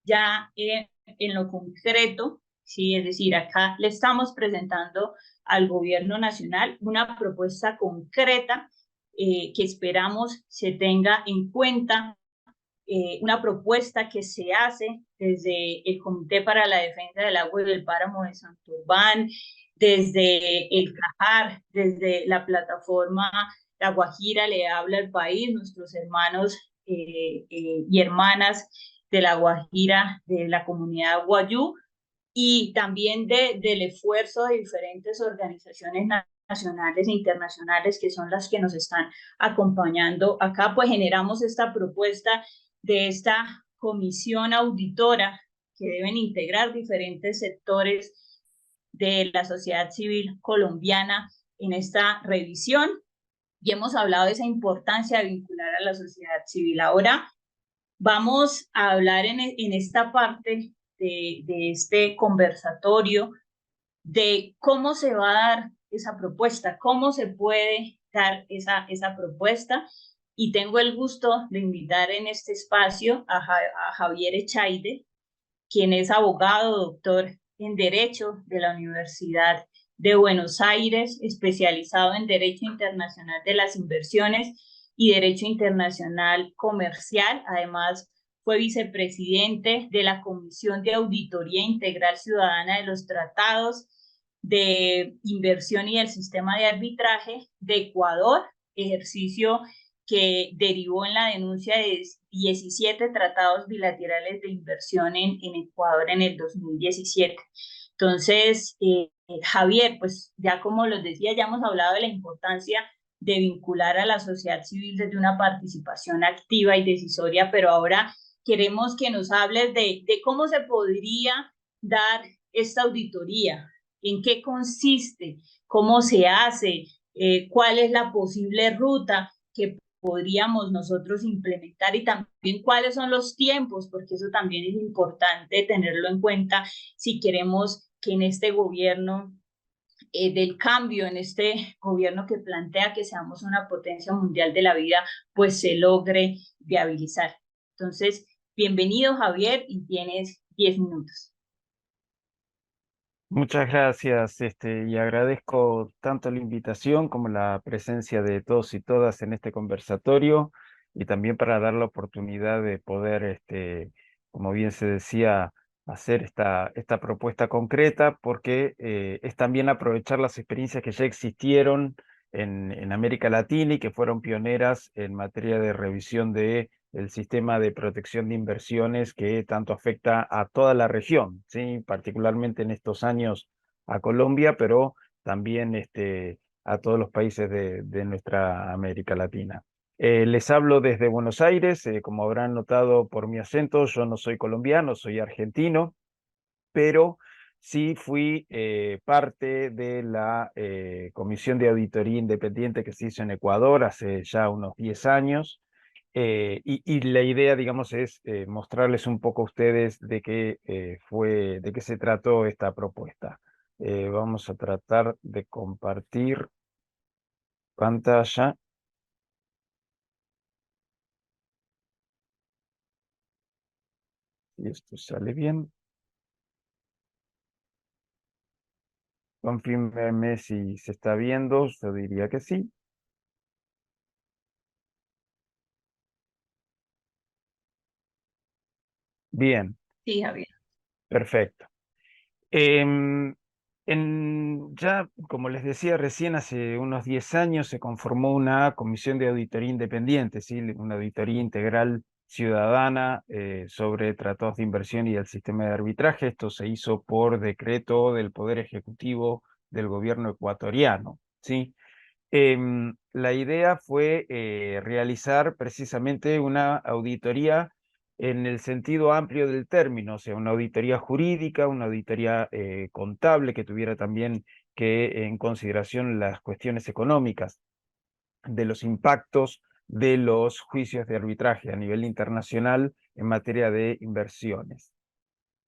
ya en lo concreto, ¿sí? Es decir, acá le estamos presentando al gobierno nacional una propuesta concreta que esperamos se tenga en cuenta, una propuesta que se hace desde el Comité para la Defensa del Agua y del Páramo de Santurbán, desde el CAJAR, desde la plataforma La Guajira le habla al país, nuestros hermanos y hermanas de La Guajira, de la comunidad guayú, y también del esfuerzo de diferentes organizaciones nacionales e internacionales que son las que nos están acompañando acá. Pues generamos esta propuesta de esta comisión auditora que deben integrar diferentes sectores de la sociedad civil colombiana en esta revisión, y hemos hablado de esa importancia de vincular a la sociedad civil. Ahora vamos a hablar en esta parte de este conversatorio de cómo se va a dar esa propuesta, cómo se puede dar esa propuesta. Y tengo el gusto de invitar en este espacio a Javier Echaide, quien es abogado, doctor en Derecho de la Universidad de Buenos Aires, especializado en Derecho Internacional de las Inversiones y Derecho Internacional Comercial. Además, fue vicepresidente de la Comisión de Auditoría Integral Ciudadana de los Tratados de Inversión y del Sistema de Arbitraje de Ecuador, ejercicio que derivó en la denuncia de 17 tratados bilaterales de inversión en Ecuador en el 2017. Entonces, Javier, pues ya como les decía, ya hemos hablado de la importancia de vincular a la sociedad civil desde una participación activa y decisoria, pero ahora queremos que nos hables de cómo se podría dar esta auditoría, en qué consiste, cómo se hace, cuál es la posible ruta que podríamos nosotros implementar y también cuáles son los tiempos, porque eso también es importante tenerlo en cuenta si queremos que en este gobierno del cambio, en este gobierno que plantea que seamos una potencia mundial de la vida, pues se logre viabilizar. Entonces, bienvenido Javier y tienes 10 minutos. Muchas gracias, y agradezco tanto la invitación como la presencia de todos y todas en este conversatorio y también para dar la oportunidad de poder, como bien se decía, hacer esta propuesta concreta porque es también aprovechar las experiencias que ya existieron en América Latina y que fueron pioneras en materia de revisión de el sistema de protección de inversiones que tanto afecta a toda la región, ¿sí? Particularmente en estos años a Colombia, pero también a todos los países de nuestra América Latina. Les hablo desde Buenos Aires, como habrán notado por mi acento, yo no soy colombiano, soy argentino, pero sí fui parte de la Comisión de Auditoría Independiente que se hizo en Ecuador hace ya unos 10 años. Y la idea, digamos, es mostrarles un poco a ustedes de de qué se trató esta propuesta. Vamos a tratar de compartir pantalla. Y esto sale bien. Confírmeme si se está viendo, yo diría que sí. Bien, Sí, Javier. perfecto. Ya, como les decía recién, hace unos 10 años se conformó una comisión de auditoría independiente, ¿sí? Una auditoría integral ciudadana sobre tratados de inversión y el sistema de arbitraje. Esto se hizo por decreto del Poder Ejecutivo del gobierno ecuatoriano, ¿sí? La idea fue realizar precisamente una auditoría en el sentido amplio del término, o sea, una auditoría jurídica, una auditoría contable que tuviera también que en consideración las cuestiones económicas de los impactos de los juicios de arbitraje a nivel internacional en materia de inversiones.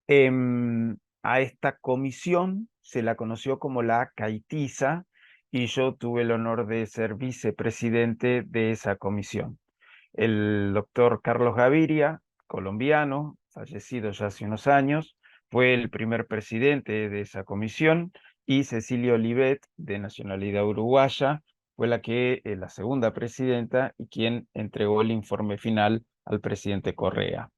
A esta comisión se la conoció como la CAITISA y yo tuve el honor de ser vicepresidente de esa comisión. El doctor Carlos Gaviria, colombiano, fallecido ya hace unos años, fue el primer presidente de esa comisión y Cecilia Olivet, de nacionalidad uruguaya, fue la segunda presidenta y quien entregó el informe final al presidente Correa.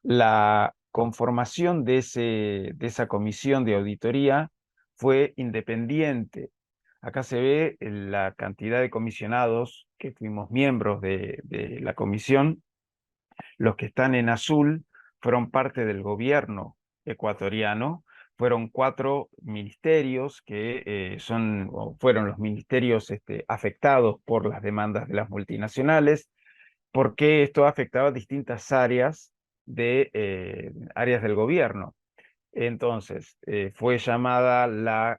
La conformación de esa comisión de auditoría fue independiente. Acá se ve la cantidad de comisionados que fuimos miembros de la comisión. Los que están en azul fueron parte del gobierno ecuatoriano. Fueron 4 ministerios que fueron los ministerios afectados por las demandas de las multinacionales, porque esto afectaba distintas áreas áreas del gobierno. Entonces, fue llamada la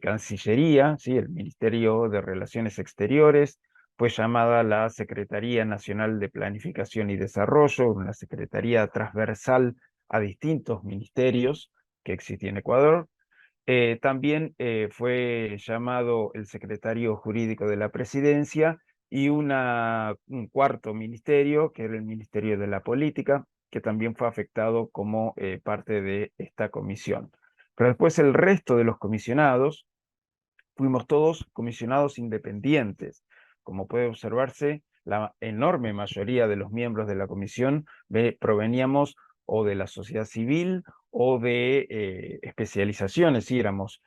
Cancillería, ¿sí? El Ministerio de Relaciones Exteriores, fue llamada la Secretaría Nacional de Planificación y Desarrollo, una secretaría transversal a distintos ministerios que existía en Ecuador. También fue llamado el secretario jurídico de la presidencia y un cuarto ministerio, que era el Ministerio de la Política, que también fue afectado como parte de esta comisión. Pero después el resto de los comisionados, fuimos todos comisionados independientes. Como puede observarse, la enorme mayoría de los miembros de la comisión proveníamos o de la sociedad civil o de especializaciones, sí, éramos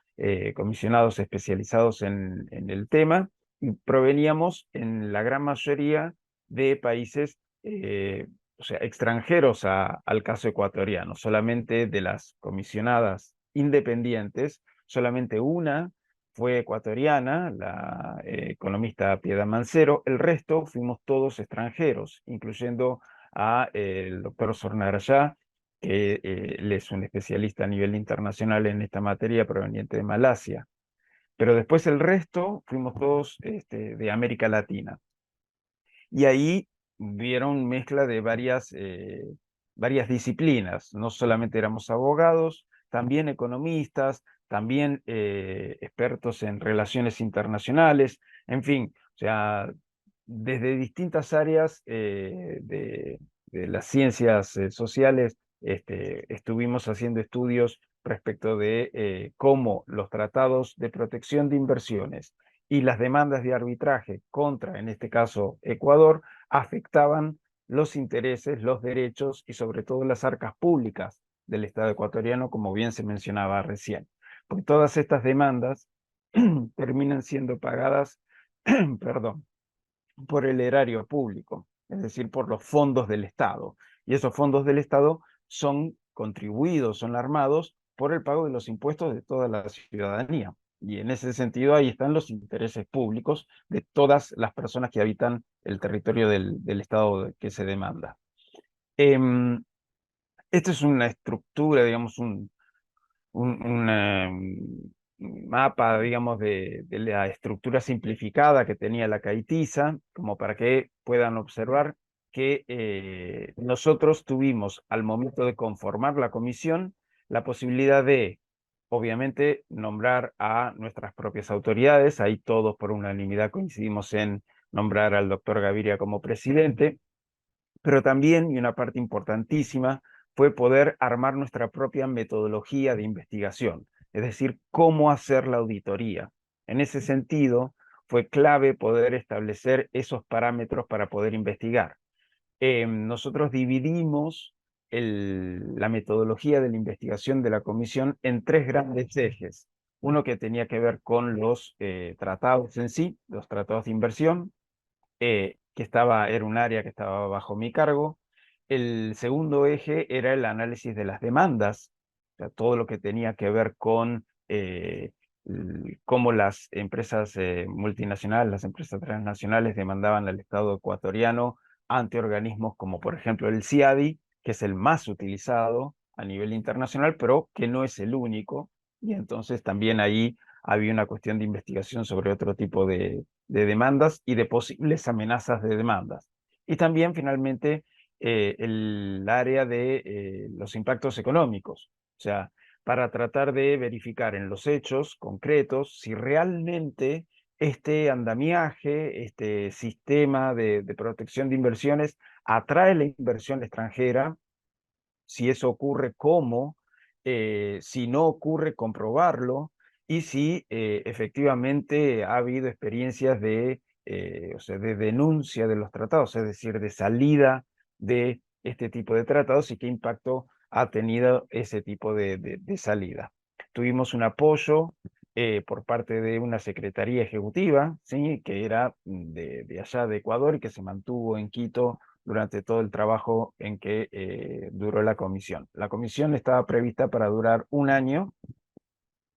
comisionados especializados en el tema y proveníamos en la gran mayoría de países o sea, extranjeros al caso ecuatoriano. Solamente de las comisionadas independientes, solamente una fue ecuatoriana, la economista Piedad Mancero. El resto fuimos todos extranjeros, incluyendo a el doctor Sornarayá, que él es un especialista a nivel internacional en esta materia proveniente de Malasia. Pero después el resto fuimos todos de América Latina. Y ahí vieron mezcla de varias disciplinas. No solamente éramos abogados, también economistas, también expertos en relaciones internacionales, en fin, o sea, desde distintas áreas de las ciencias sociales estuvimos haciendo estudios respecto de cómo los tratados de protección de inversiones y las demandas de arbitraje contra, en este caso, Ecuador, afectaban los intereses, los derechos y sobre todo las arcas públicas del Estado ecuatoriano, como bien se mencionaba recién. Porque todas estas demandas terminan siendo pagadas, perdón, por el erario público, es decir, por los fondos del Estado. Y esos fondos del Estado son contribuidos, son armados por el pago de los impuestos de toda la ciudadanía. Y en ese sentido ahí están los intereses públicos de todas las personas que habitan el territorio del Estado que se demanda. Esta es una estructura, digamos, un mapa, digamos, de la estructura simplificada que tenía la caitiza, como para que puedan observar que nosotros tuvimos, al momento de conformar la comisión, la posibilidad de, obviamente, nombrar a nuestras propias autoridades. Ahí todos por unanimidad coincidimos en nombrar al doctor Gaviria como presidente, pero también, y una parte importantísima, fue poder armar nuestra propia metodología de investigación, es decir, cómo hacer la auditoría. En ese sentido, fue clave poder establecer esos parámetros para poder investigar. Nosotros dividimos la metodología de la investigación de la comisión en tres grandes ejes. Uno que tenía que ver con los tratados en sí, los tratados de inversión, era un área que estaba bajo mi cargo. El segundo eje era el análisis de las demandas, o sea, todo lo que tenía que ver con cómo las empresas multinacionales, las empresas transnacionales demandaban al Estado ecuatoriano ante organismos como por ejemplo el CIADI, que es el más utilizado a nivel internacional, pero que no es el único. Y entonces también ahí había una cuestión de investigación sobre otro tipo de demandas y de posibles amenazas de demandas. Y también, finalmente, el área de los impactos económicos, o sea, para tratar de verificar en los hechos concretos si realmente este andamiaje, este sistema de protección de inversiones atrae la inversión extranjera, si eso ocurre, cómo, si no ocurre, comprobarlo, y si efectivamente ha habido experiencias o sea, de denuncia de los tratados, es decir, de salida de este tipo de tratados y qué impacto ha tenido ese tipo de salida. Tuvimos un apoyo por parte de una secretaría ejecutiva, ¿sí? Que era de allá de Ecuador y que se mantuvo en Quito durante todo el trabajo en que duró la comisión. La comisión estaba prevista para durar un año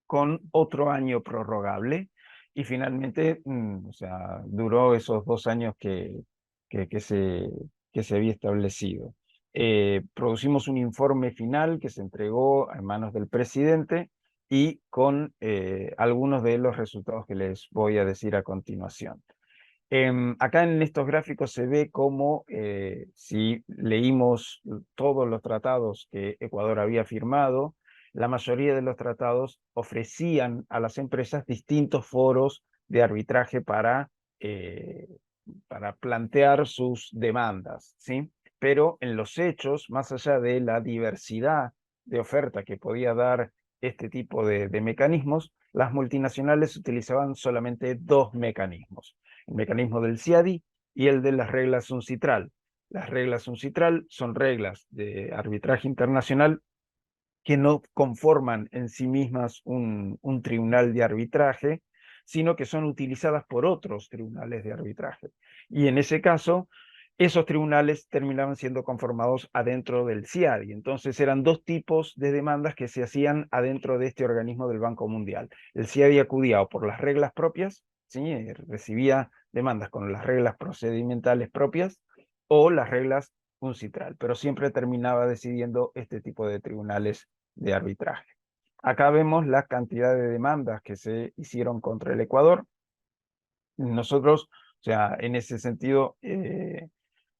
con otro año prorrogable y finalmente, o sea, duró esos 2 años que se había establecido. Producimos un informe final que se entregó en manos del presidente y con algunos de los resultados que les voy a decir a continuación. Acá en estos gráficos se ve cómo si leímos todos los tratados que Ecuador había firmado, la mayoría de los tratados ofrecían a las empresas distintos foros de arbitraje para plantear sus demandas, ¿sí? Pero en los hechos, más allá de la diversidad de oferta que podía dar este tipo de mecanismos, las multinacionales utilizaban solamente dos mecanismos: el mecanismo del CIADI y el de las reglas UNCITRAL. Las reglas UNCITRAL son reglas de arbitraje internacional que no conforman en sí mismas un tribunal de arbitraje, sino que son utilizadas por otros tribunales de arbitraje. Y en ese caso, esos tribunales terminaban siendo conformados adentro del CIADI. Entonces eran dos tipos de demandas que se hacían adentro de este organismo del Banco Mundial. El CIADI acudía o por las reglas propias, ¿sí? Recibía demandas con las reglas procedimentales propias o las reglas UNCITRAL, pero siempre terminaba decidiendo este tipo de tribunales de arbitraje. Acá vemos la cantidad de demandas que se hicieron contra el Ecuador. Nosotros, o sea, en ese sentido,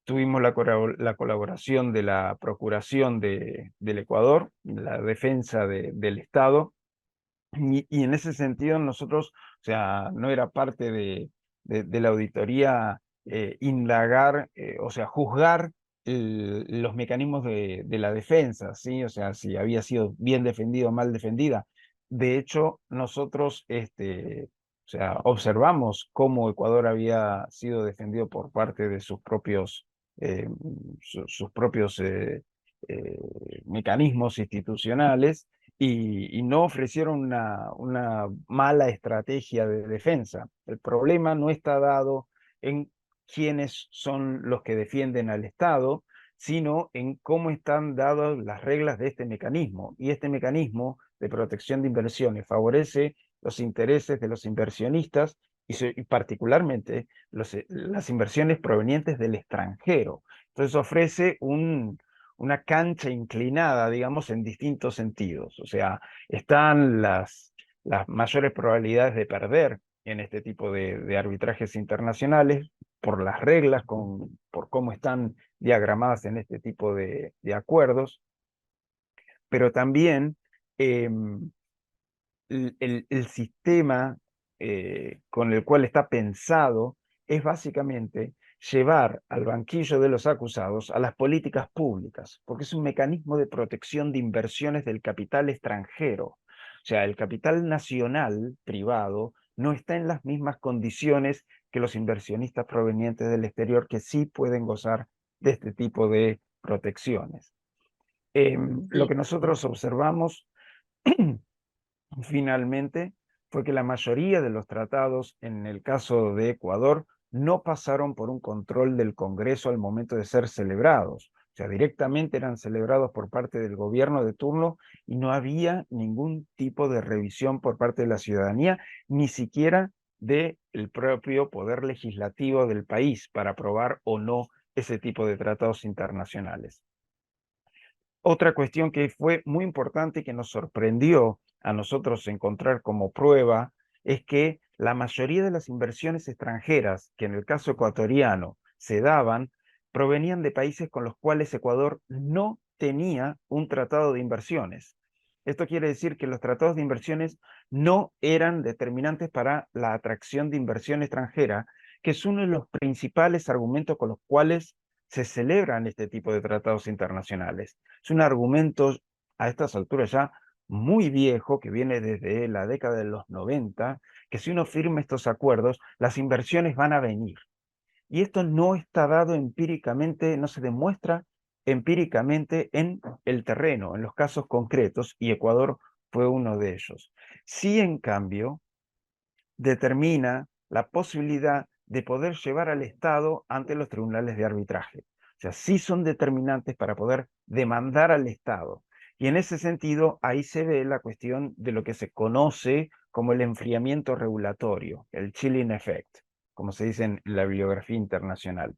tuvimos la colaboración de la Procuración del Ecuador, la defensa del Estado, y en ese sentido nosotros, o sea, no era parte de la auditoría indagar, o sea, juzgar los mecanismos de la defensa, ¿sí? O sea, si había sido bien defendido o mal defendida. De hecho, nosotros, o sea, observamos cómo Ecuador había sido defendido por parte de sus propios, eh, sus propios eh, mecanismos institucionales, y no ofrecieron una mala estrategia de defensa. El problema no está dado en quiénes son los que defienden al Estado, sino en cómo están dadas las reglas de este mecanismo. Y este mecanismo de protección de inversiones favorece los intereses de los inversionistas y particularmente las inversiones provenientes del extranjero. Entonces ofrece una cancha inclinada, digamos, en distintos sentidos. O sea, están las mayores probabilidades de perder en este tipo de arbitrajes internacionales por las reglas, por cómo están diagramadas en este tipo de acuerdos, pero también el sistema con el cual está pensado es básicamente llevar al banquillo de los acusados a las políticas públicas, porque es un mecanismo de protección de inversiones del capital extranjero. O sea, el capital nacional privado no está en las mismas condiciones que los inversionistas provenientes del exterior, que sí pueden gozar de este tipo de protecciones. Lo que nosotros observamos finalmente fue que la mayoría de los tratados en el caso de Ecuador no pasaron por un control del Congreso al momento de ser celebrados. O sea, directamente eran celebrados por parte del gobierno de turno y no había ningún tipo de revisión por parte de la ciudadanía, ni siquiera del propio poder legislativo del país para aprobar o no ese tipo de tratados internacionales. Otra cuestión que fue muy importante y que nos sorprendió a nosotros encontrar como prueba es que la mayoría de las inversiones extranjeras que en el caso ecuatoriano se daban provenían de países con los cuales Ecuador no tenía un tratado de inversiones. Esto quiere decir que los tratados de inversiones no eran determinantes para la atracción de inversión extranjera, que es uno de los principales argumentos con los cuales se celebran este tipo de tratados internacionales. Es un argumento a estas alturas ya muy viejo, que viene desde la década de los 90, que si uno firma estos acuerdos, las inversiones van a venir. Y esto no está dado empíricamente, no se demuestra empíricamente en el terreno, en los casos concretos, y Ecuador fue uno de ellos. Sí, en cambio, determina la posibilidad de poder llevar al Estado ante los tribunales de arbitraje. O sea, sí son determinantes para poder demandar al Estado. Y en ese sentido, ahí se ve la cuestión de lo que se conoce como el enfriamiento regulatorio, el chilling effect, como se dice en la bibliografía internacional.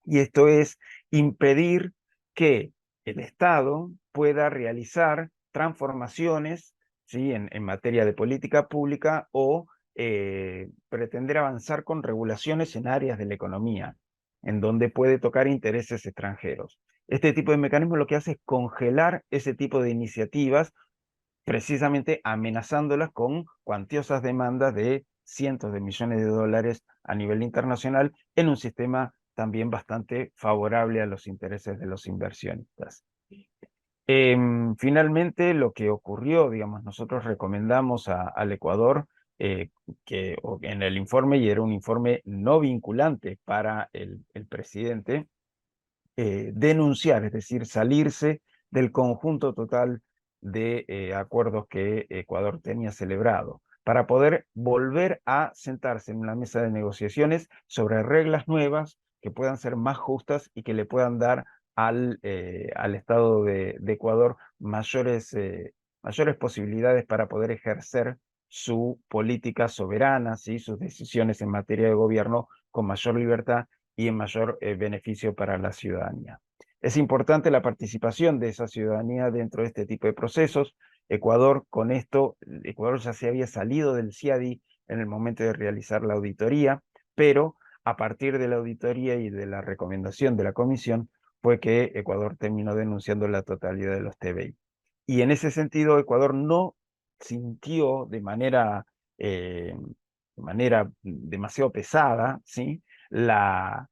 Y esto es impedir que el Estado pueda realizar transformaciones, ¿sí?, en materia de política pública o pretender avanzar con regulaciones en áreas de la economía, en donde puede tocar intereses extranjeros. Este tipo de mecanismo lo que hace es congelar ese tipo de iniciativas, precisamente amenazándolas con cuantiosas demandas de cientos de millones de dólares a nivel internacional en un sistema también bastante favorable a los intereses de los inversionistas. Finalmente, lo que ocurrió, digamos, nosotros recomendamos al Ecuador que en el informe, y era un informe no vinculante para el presidente, denunciar, es decir, salirse del conjunto total de acuerdos que Ecuador tenía celebrado, para poder volver a sentarse en una mesa de negociaciones sobre reglas nuevas, que puedan ser más justas y que le puedan dar al Estado de Ecuador mayores posibilidades para poder ejercer su política soberana, ¿sí? Sus decisiones en materia de gobierno con mayor libertad y en mayor beneficio para la ciudadanía. Es importante la participación de esa ciudadanía dentro de este tipo de procesos. Ecuador ya se había salido del CIADI en el momento de realizar la auditoría, pero a partir de la auditoría y de la recomendación de la comisión fue que Ecuador terminó denunciando la totalidad de los TBI. Y en ese sentido, Ecuador no sintió de manera demasiado pesada, ¿sí? El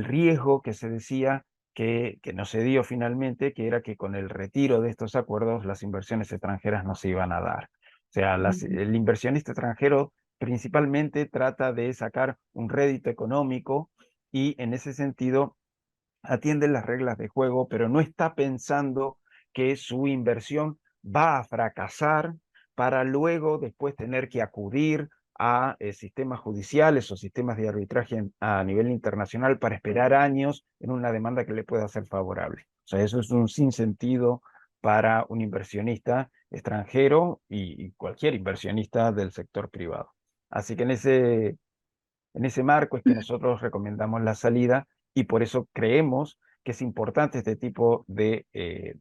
riesgo que se decía que no se dio finalmente, que era que con el retiro de estos acuerdos las inversiones extranjeras no se iban a dar. O sea, el inversionista extranjero principalmente trata de sacar un rédito económico y en ese sentido atiende las reglas de juego, pero no está pensando que su inversión va a fracasar para luego después tener que acudir a sistemas judiciales o sistemas de arbitraje a nivel internacional para esperar años en una demanda que le pueda ser favorable. O sea, eso es un sinsentido para un inversionista extranjero y cualquier inversionista del sector privado. Así que en ese marco es que nosotros recomendamos la salida y por eso creemos que es importante este tipo de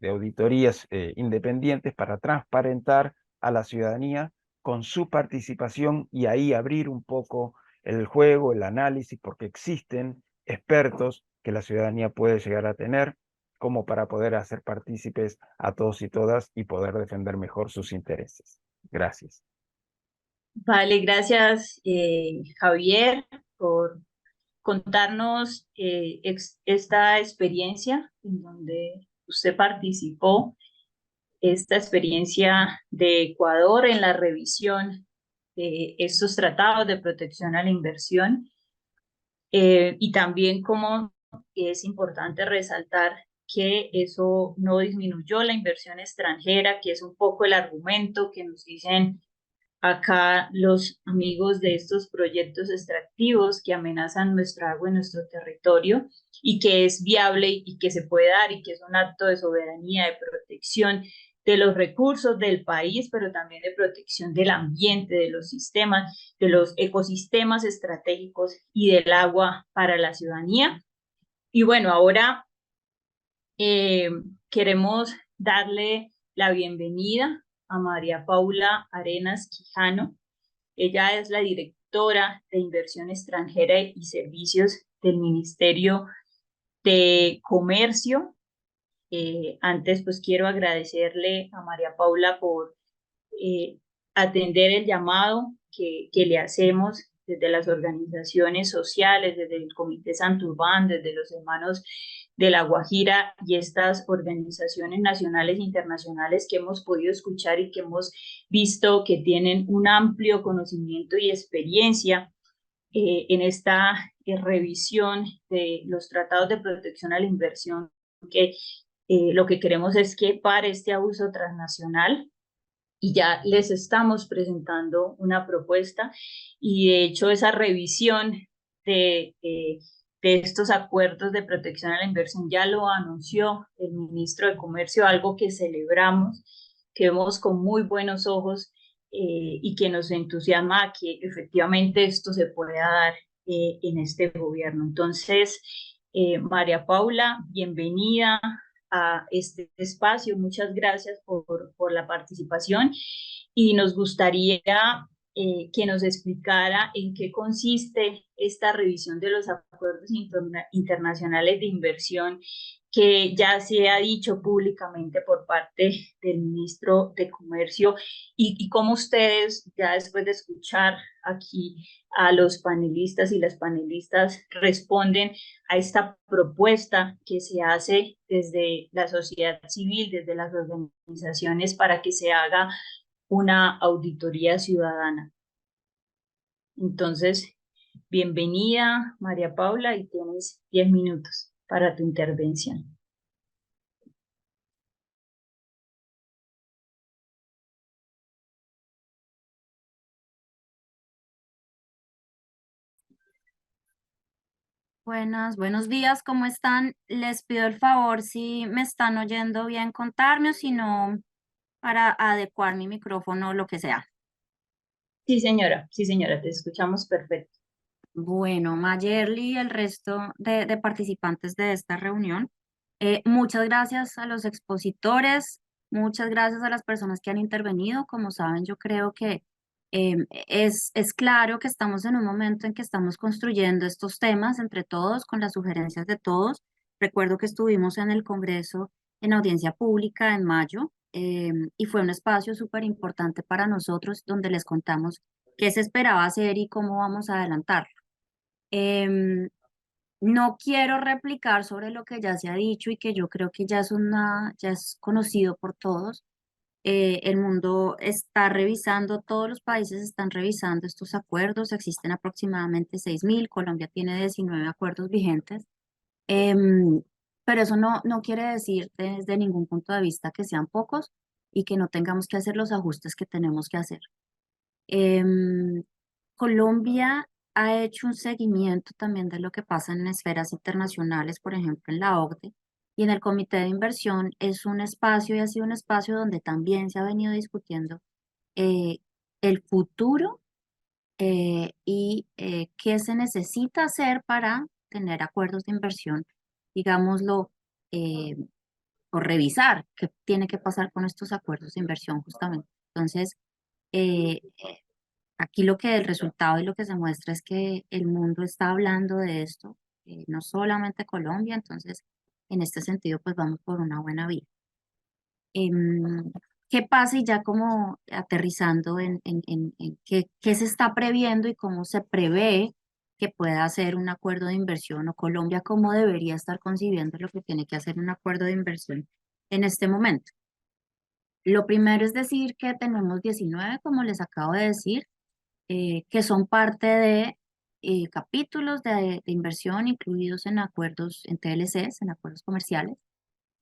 auditorías independientes para transparentar a la ciudadanía con su participación y ahí abrir un poco el juego, el análisis, porque existen expertos que la ciudadanía puede llegar a tener como para poder hacer partícipes a todos y todas y poder defender mejor sus intereses. Gracias. Vale, gracias Javier por contarnos esta experiencia en donde usted participó, esta experiencia de Ecuador en la revisión de estos tratados de protección a la inversión y también cómo es importante resaltar que eso no disminuyó la inversión extranjera, que es un poco el argumento que nos dicen acá los amigos de estos proyectos extractivos que amenazan nuestra agua y nuestro territorio y que es viable y que se puede dar y que es un acto de soberanía, de protección de los recursos del país, pero también de protección del ambiente, de los sistemas, de los ecosistemas estratégicos y del agua para la ciudadanía. Y bueno, ahora eh, queremos darle la bienvenida a María Paula Arenas Quijano. Ella es la directora de Inversión Extranjera y Servicios del Ministerio de Comercio. Antes, pues quiero agradecerle a María Paula por eh, atender el llamado que le hacemos desde las organizaciones sociales, desde el Comité Santurbán, desde los hermanos de La Guajira y estas organizaciones nacionales e internacionales que hemos podido escuchar y que hemos visto que tienen un amplio conocimiento y experiencia en esta revisión de los tratados de protección a la inversión, que lo que queremos es que pare este abuso transnacional y ya les estamos presentando una propuesta y de hecho esa revisión de, eh, de estos acuerdos de protección a la inversión ya lo anunció el ministro de Comercio, algo que celebramos, que vemos con muy buenos ojos y que nos entusiasma que efectivamente esto se pueda dar en este gobierno. Entonces, María Paula, bienvenida a este espacio. Muchas gracias por la participación y nos gustaría que nos explicara en qué consiste esta revisión de los acuerdos internacionales de inversión que ya se ha dicho públicamente por parte del ministro de Comercio y cómo ustedes, ya después de escuchar aquí a los panelistas y las panelistas, responden a esta propuesta que se hace desde la sociedad civil, desde las organizaciones para que se haga una auditoría ciudadana. Entonces, bienvenida María Paula y tienes 10 minutos para tu intervención. Buenos días, ¿cómo están? Les pido el favor si me están oyendo bien contarme o si no, para adecuar mi micrófono o lo que sea. Sí, señora, te escuchamos perfecto. Bueno, Mayerly y el resto de participantes de esta reunión, muchas gracias a los expositores, muchas gracias a las personas que han intervenido. Como saben, yo creo que es claro que estamos en un momento en que estamos construyendo estos temas entre todos, con las sugerencias de todos. Recuerdo que estuvimos en el Congreso en audiencia pública en mayo y fue un espacio súper importante para nosotros donde les contamos qué se esperaba hacer y cómo vamos a adelantar. Em, no quiero replicar sobre lo que ya se ha dicho y que yo creo que ya es conocido por todos. El mundo está revisando, todos los países están revisando estos acuerdos. Existen aproximadamente 6.000, Colombia tiene 19 acuerdos vigentes. Em, pero eso no quiere decir desde ningún punto de vista que sean pocos y que no tengamos que hacer los ajustes que tenemos que hacer. Em, Colombia ha hecho un seguimiento también de lo que pasa en esferas internacionales, por ejemplo, en la OCDE, y en el Comité de Inversión es un espacio y ha sido un espacio donde también se ha venido discutiendo eh, el futuro y qué se necesita hacer para tener acuerdos de inversión, digámoslo, eh, o revisar qué tiene que pasar con estos acuerdos de inversión justamente. Entonces, eh, aquí lo que el resultado y lo que se muestra es que el mundo está hablando de esto, no solamente Colombia, entonces en este sentido pues vamos por una buena vía. Em, ¿Qué pasa y ya como aterrizando en qué se está previendo y cómo se prevé que pueda hacer un acuerdo de inversión o Colombia cómo debería estar concibiendo lo que tiene que hacer un acuerdo de inversión en este momento? Lo primero es decir que tenemos 19, como les acabo de decir, que son parte de capítulos de inversión incluidos en acuerdos, en TLCs, en acuerdos comerciales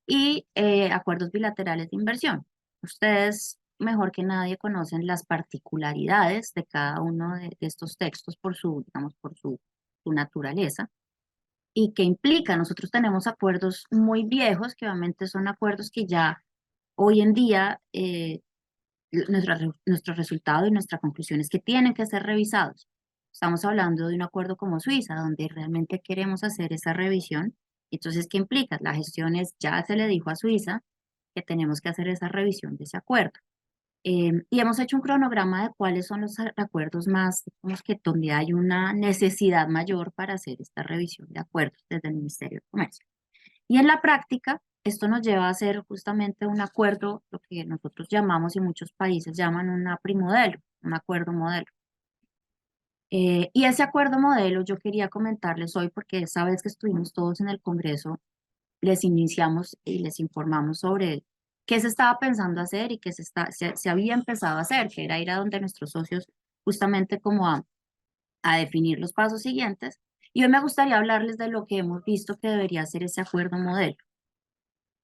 y acuerdos bilaterales de inversión. Ustedes, mejor que nadie, conocen las particularidades de cada uno de estos textos por su, digamos, por su naturaleza y qué implica. Nosotros tenemos acuerdos muy viejos, que obviamente son acuerdos que ya hoy en día nuestro resultado y nuestra conclusión es que tienen que ser revisados. Estamos hablando de un acuerdo como Suiza, donde realmente queremos hacer esa revisión. Entonces, ¿qué implica? La gestión es, ya se le dijo a Suiza que tenemos que hacer esa revisión de ese acuerdo. Y hemos hecho un cronograma de cuáles son los acuerdos más, digamos que donde hay una necesidad mayor para hacer esta revisión de acuerdos desde el Ministerio de Comercio. Y en la práctica, esto nos lleva a hacer justamente un acuerdo, lo que nosotros llamamos y muchos países llaman un APRI-modelo, un acuerdo modelo. Y ese acuerdo modelo yo quería comentarles hoy porque esa vez que estuvimos todos en el Congreso, les iniciamos y les informamos sobre qué se estaba pensando hacer y qué se había empezado a hacer, que era ir a donde nuestros socios justamente como a definir los pasos siguientes. Y hoy me gustaría hablarles de lo que hemos visto que debería ser ese acuerdo modelo.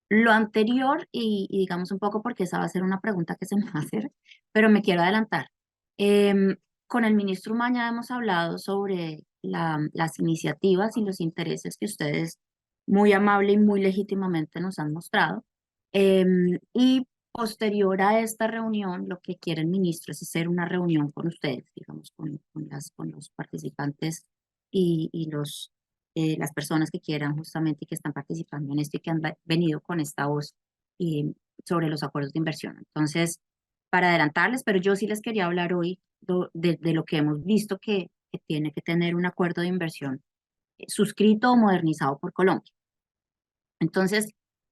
Lo anterior, y digamos un poco porque esa va a ser una pregunta que se me va a hacer, pero me quiero adelantar. Con el ministro Umaña hemos hablado sobre las iniciativas y los intereses que ustedes muy amable y muy legítimamente nos han mostrado. Y posterior a esta reunión, lo que quiere el ministro es hacer una reunión con ustedes, digamos, con los participantes y las personas que quieran justamente y que están participando en esto y que han venido con esta voz sobre los acuerdos de inversión. Entonces, para adelantarles, pero yo sí les quería hablar hoy de lo que hemos visto que tiene que tener un acuerdo de inversión suscrito o modernizado por Colombia. Entonces,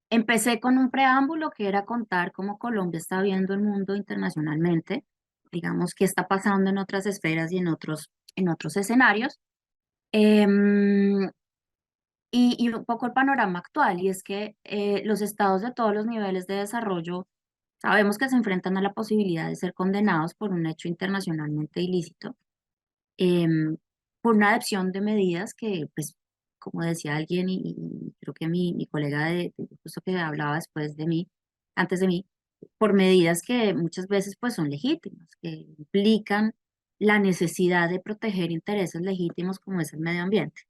empecé con un preámbulo que era contar cómo Colombia está viendo el mundo internacionalmente, digamos, qué está pasando en otras esferas y en otros escenarios. Em, y un poco el panorama actual, y es que los estados de todos los niveles de desarrollo sabemos que se enfrentan a la posibilidad de ser condenados por un hecho internacionalmente ilícito, em, por una adopción de medidas que, pues, como decía alguien, y creo que mi colega justo que hablaba después de mí, antes de mí, por medidas que muchas veces pues son legítimas, que implican la necesidad de proteger intereses legítimos como es el medio ambiente.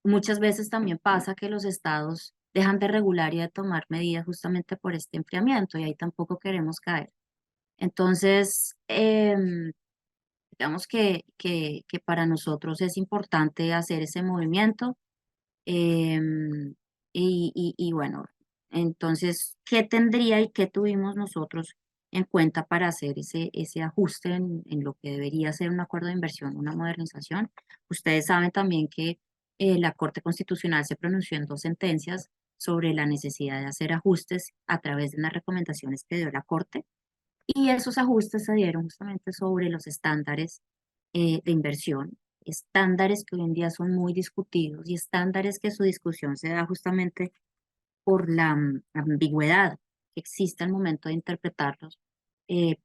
Muchas veces también pasa que los estados dejan de regular y de tomar medidas justamente por este enfriamiento y ahí tampoco queremos caer. Entonces, digamos que para nosotros es importante hacer ese movimiento. Y bueno, entonces, ¿qué tendría y qué tuvimos nosotros en cuenta para hacer ese ajuste en lo que debería ser un acuerdo de inversión, una modernización? Ustedes saben también que la Corte Constitucional se pronunció en 2 sentencias sobre la necesidad de hacer ajustes a través de unas recomendaciones que dio la Corte, y esos ajustes se dieron justamente sobre los estándares de inversión, estándares que hoy en día son muy discutidos y estándares que su discusión se da justamente por la ambigüedad que existe al momento de interpretarlos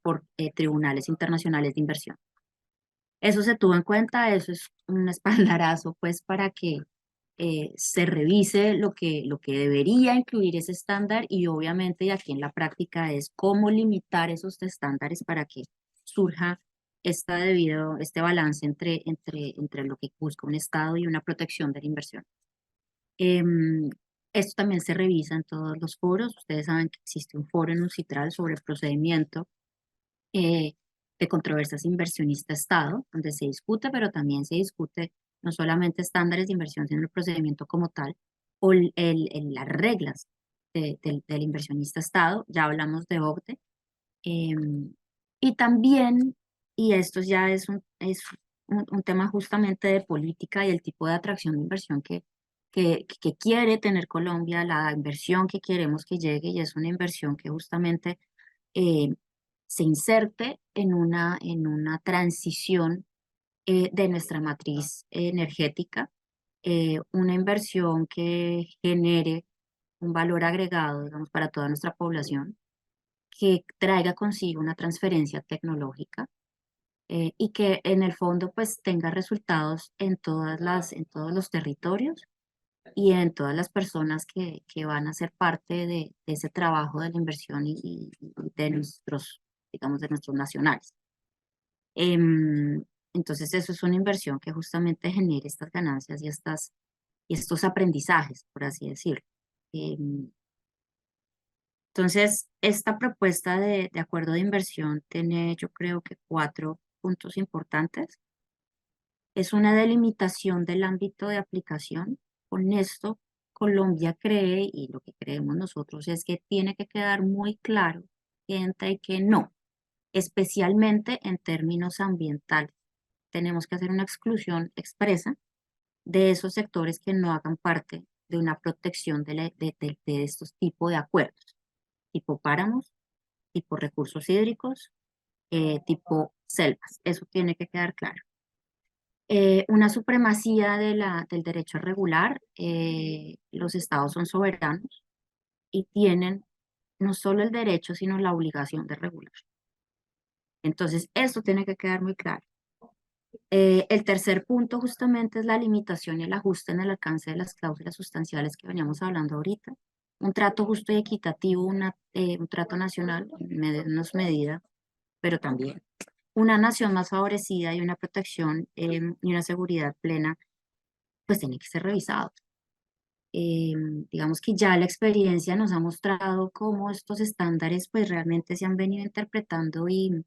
por tribunales internacionales de inversión. Eso se tuvo en cuenta, eso es un espaldarazo pues para que se revise lo que debería incluir ese estándar y obviamente y aquí en la práctica es cómo limitar esos estándares para que surja este balance entre lo que busca un Estado y una protección de la inversión. Esto también se revisa en todos los foros. Ustedes saben que existe un foro en UNCITRAL sobre el procedimiento eh, de controversias inversionista-Estado, donde se discute, pero también se discute no solamente estándares de inversión, sino el procedimiento como tal, o las reglas del inversionista-Estado. Ya hablamos de OCDE. Y también, y esto ya es un tema justamente de política y el tipo de atracción de inversión que quiere tener Colombia, la inversión que queremos que llegue, y es una inversión que justamente eh, se inserte en una transición de nuestra matriz energética, una inversión que genere un valor agregado, digamos, para toda nuestra población, que traiga consigo una transferencia tecnológica y que en el fondo pues tenga resultados en todos los territorios y en todas las personas que van a ser parte de ese trabajo de la inversión y de nuestros, digamos, de nuestros nacionales. Entonces eso es una inversión que justamente genere estas ganancias y estos aprendizajes, por así decirlo. Entonces, esta propuesta de acuerdo de inversión tiene, yo creo que 4 puntos importantes. Es una delimitación del ámbito de aplicación. Con esto, Colombia cree, y lo que creemos nosotros es que tiene que quedar muy claro que entra y que no, especialmente en términos ambientales. Tenemos que hacer una exclusión expresa de esos sectores que no hagan parte de una protección de estos tipos de acuerdos, tipo páramos, tipo recursos hídricos, tipo selvas. Eso tiene que quedar claro. Una supremacía del derecho a regular. Los estados son soberanos y tienen no solo el derecho, sino la obligación de regular. Entonces, esto tiene que quedar muy claro. El tercer punto justamente es la limitación y el ajuste en el alcance de las cláusulas sustanciales que veníamos hablando ahorita. Un trato justo y equitativo, un trato nacional en menos medida, pero también una nación más favorecida y una protección y una seguridad plena, pues tiene que ser revisado. Digamos que ya la experiencia nos ha mostrado cómo estos estándares pues realmente se han venido interpretando y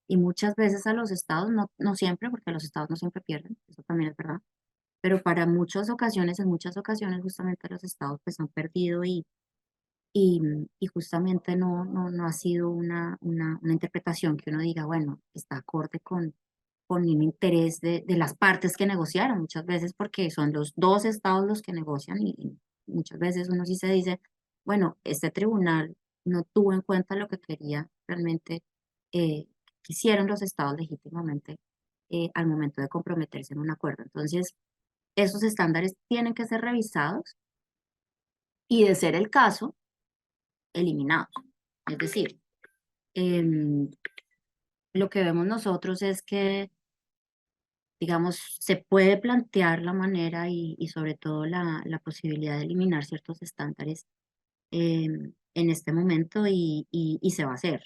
muchas veces a los estados, no siempre, porque los estados no siempre pierden, eso también es verdad, pero para muchas ocasiones, en muchas ocasiones justamente los estados pues han perdido y justamente no ha sido una interpretación que uno diga, bueno, está acorde con un interés de las partes que negociaron, muchas veces porque son los 2 estados los que negocian y muchas veces uno sí se dice, bueno, este tribunal no tuvo en cuenta lo que quería realmente, quisieron los estados legítimamente al momento de comprometerse en un acuerdo. Entonces, esos estándares tienen que ser revisados y, de ser el caso, eliminados. Es decir, lo que vemos nosotros es que, digamos, se puede plantear la manera y sobre todo la posibilidad de eliminar ciertos estándares en este momento y se va a hacer.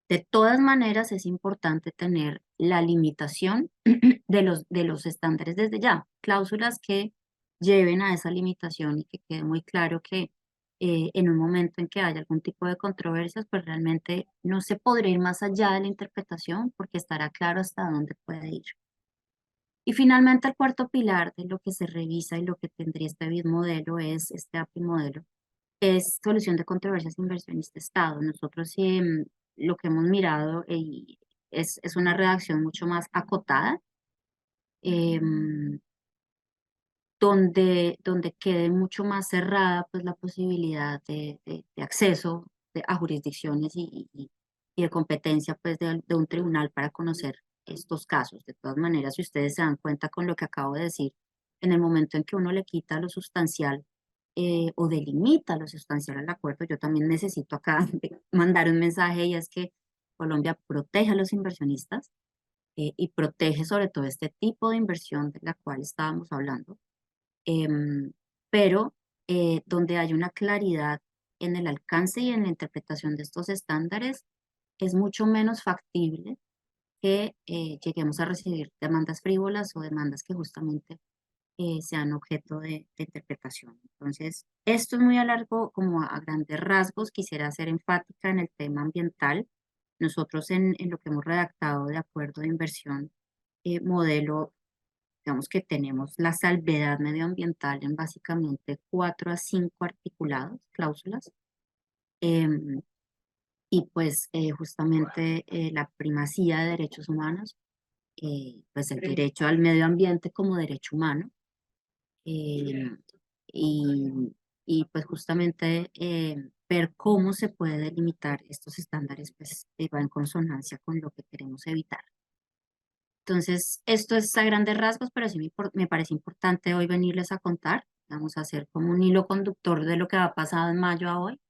De todas maneras, es importante tener la limitación de los estándares desde ya, cláusulas que lleven a esa limitación y que quede muy claro que en un momento en que haya algún tipo de controversias, pues realmente no se podrá ir más allá de la interpretación porque estará claro hasta dónde puede ir. Y finalmente el cuarto pilar de lo que se revisa y lo que tendría este BID modelo es este API modelo, es solución de controversias inversionista-Estado. Nosotros lo que hemos mirado es una redacción mucho más acotada, donde quede mucho más cerrada pues, la posibilidad de acceso a jurisdicciones y de competencia pues, de un tribunal para conocer estos casos. De todas maneras, si ustedes se dan cuenta con lo que acabo de decir, en el momento en que uno le quita lo sustancial o delimita lo sustancial al acuerdo, yo también necesito acá mandar un mensaje y es que Colombia protege a los inversionistas y protege sobre todo este tipo de inversión de la cual estábamos hablando, pero donde hay una claridad en el alcance y en la interpretación de estos estándares, es mucho menos factible que lleguemos a recibir demandas frívolas o demandas que justamente sean objeto de interpretación. Entonces, esto es muy a largo, como a grandes rasgos. Quisiera ser enfática en el tema ambiental. Nosotros en lo que hemos redactado de acuerdo de inversión modelo, digamos que tenemos la salvedad medioambiental en básicamente 4 a 5 articulados, cláusulas. Y pues justamente la primacía de derechos humanos, pues el derecho al medio ambiente como derecho humano, y, pues justamente ver cómo se puede delimitar estos estándares, pues va en consonancia con lo que queremos evitar. Entonces, esto es a grandes rasgos, pero sí me parece importante hoy venirles a contar. Vamos a hacer como un hilo conductor de lo que ha pasado en mayo a hoy,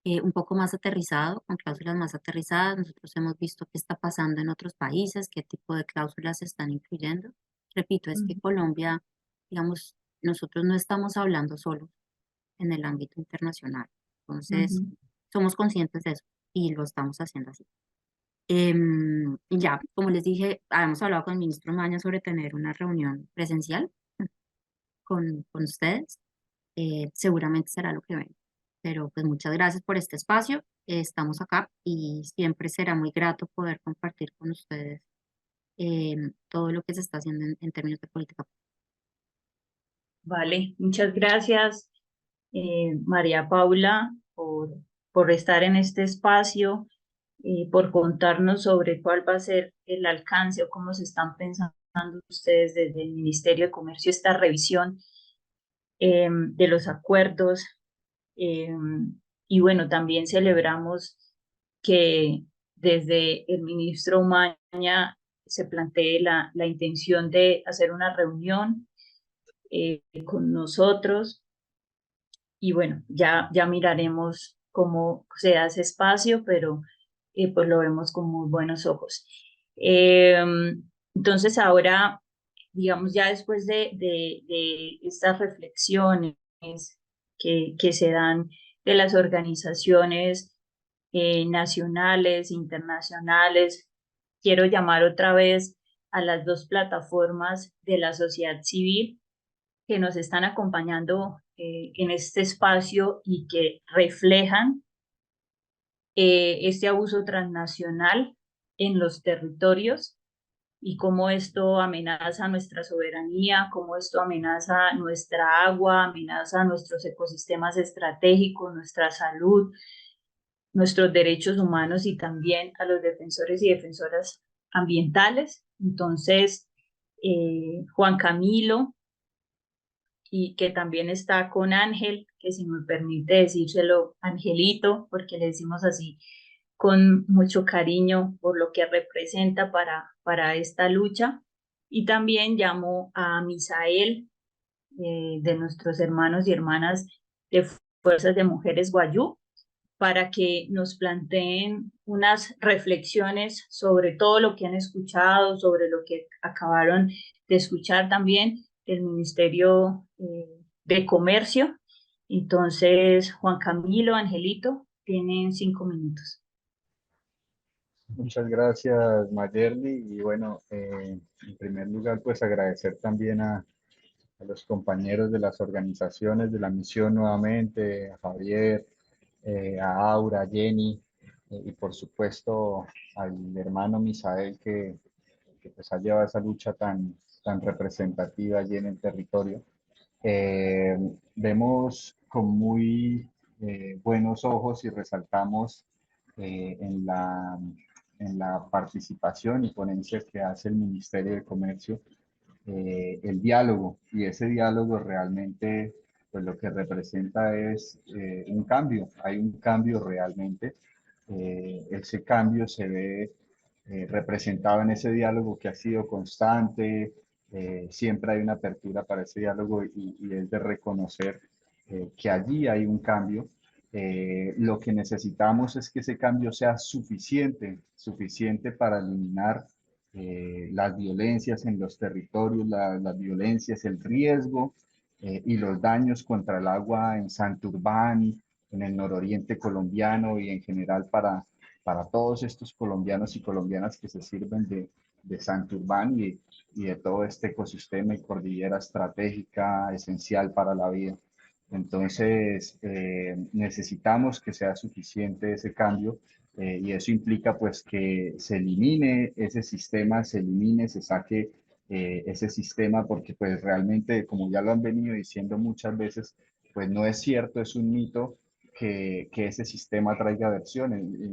un poco más aterrizado, con cláusulas más aterrizadas. Nosotros hemos visto qué está pasando en otros países, qué tipo de cláusulas se están incluyendo. Repito, es que Colombia, digamos, nosotros no estamos hablando solo en el ámbito internacional. Entonces, somos conscientes de eso y lo estamos haciendo así. Y ya, como les dije, habíamos hablado con el ministro Maña sobre tener una reunión presencial con ustedes. Seguramente será lo que ven. Pero pues muchas gracias por este espacio. Estamos acá y siempre será muy grato poder compartir con ustedes todo lo que se está haciendo en términos de política. Vale, muchas gracias, María Paula, por estar en este espacio, por contarnos sobre cuál va a ser el alcance o cómo se están pensando ustedes desde el Ministerio de Comercio esta revisión de los acuerdos. Y bueno, también celebramos que desde el ministro Umaña se plantee la intención de hacer una reunión con nosotros y bueno, ya miraremos cómo se hace espacio, pero pues lo vemos con muy buenos ojos. Entonces ahora, digamos, ya después de estas reflexiones que se dan de las organizaciones nacionales, internacionales, quiero llamar otra vez a las dos plataformas de la sociedad civil que nos están acompañando en este espacio y que reflejan este abuso transnacional en los territorios y cómo esto amenaza nuestra soberanía, cómo esto amenaza nuestra agua, amenaza nuestros ecosistemas estratégicos, nuestra salud, nuestros derechos humanos y también a los defensores y defensoras ambientales. Entonces, Juan Camilo, y que también está con Ángel, que si me permite decírselo, Angelito, porque le decimos así con mucho cariño por lo que representa para esta lucha. Y también llamo a Misael, de nuestros hermanos y hermanas de Fuerzas de Mujeres Guayú, para que nos planteen unas reflexiones sobre todo lo que han escuchado, sobre lo que acabaron de escuchar también del Ministerio de Comercio. Entonces, Juan Camilo, Angelito, tienen 5 minutos. Muchas gracias, Mayerly. Y bueno, en primer lugar, pues agradecer también a los compañeros de las organizaciones de la misión nuevamente, a Javier, a Aura, a Jenny, y por supuesto al hermano Misael que pues ha llevado esa lucha tan representativa allí en el territorio. Vemos con muy buenos ojos y resaltamos en la participación y ponencia que hace el Ministerio de Comercio el diálogo, y ese diálogo realmente pues lo que representa es un cambio, hay un cambio realmente. Ese cambio se ve representado en ese diálogo que ha sido constante. Siempre hay una apertura para ese diálogo, y es de reconocer que allí hay un cambio. Lo que necesitamos es que ese cambio sea suficiente para eliminar las violencias en los territorios, las violencias, el riesgo y los daños contra el agua en Santurbán, en el nororiente colombiano y en general para todos estos colombianos y colombianas que se sirven de Santurbán y de todo este ecosistema y cordillera estratégica esencial para la vida. Entonces, necesitamos que sea suficiente ese cambio, y eso implica pues que se elimine ese sistema, se saque ese sistema, porque pues realmente, como ya lo han venido diciendo muchas veces, pues no es cierto, es un mito que ese sistema traiga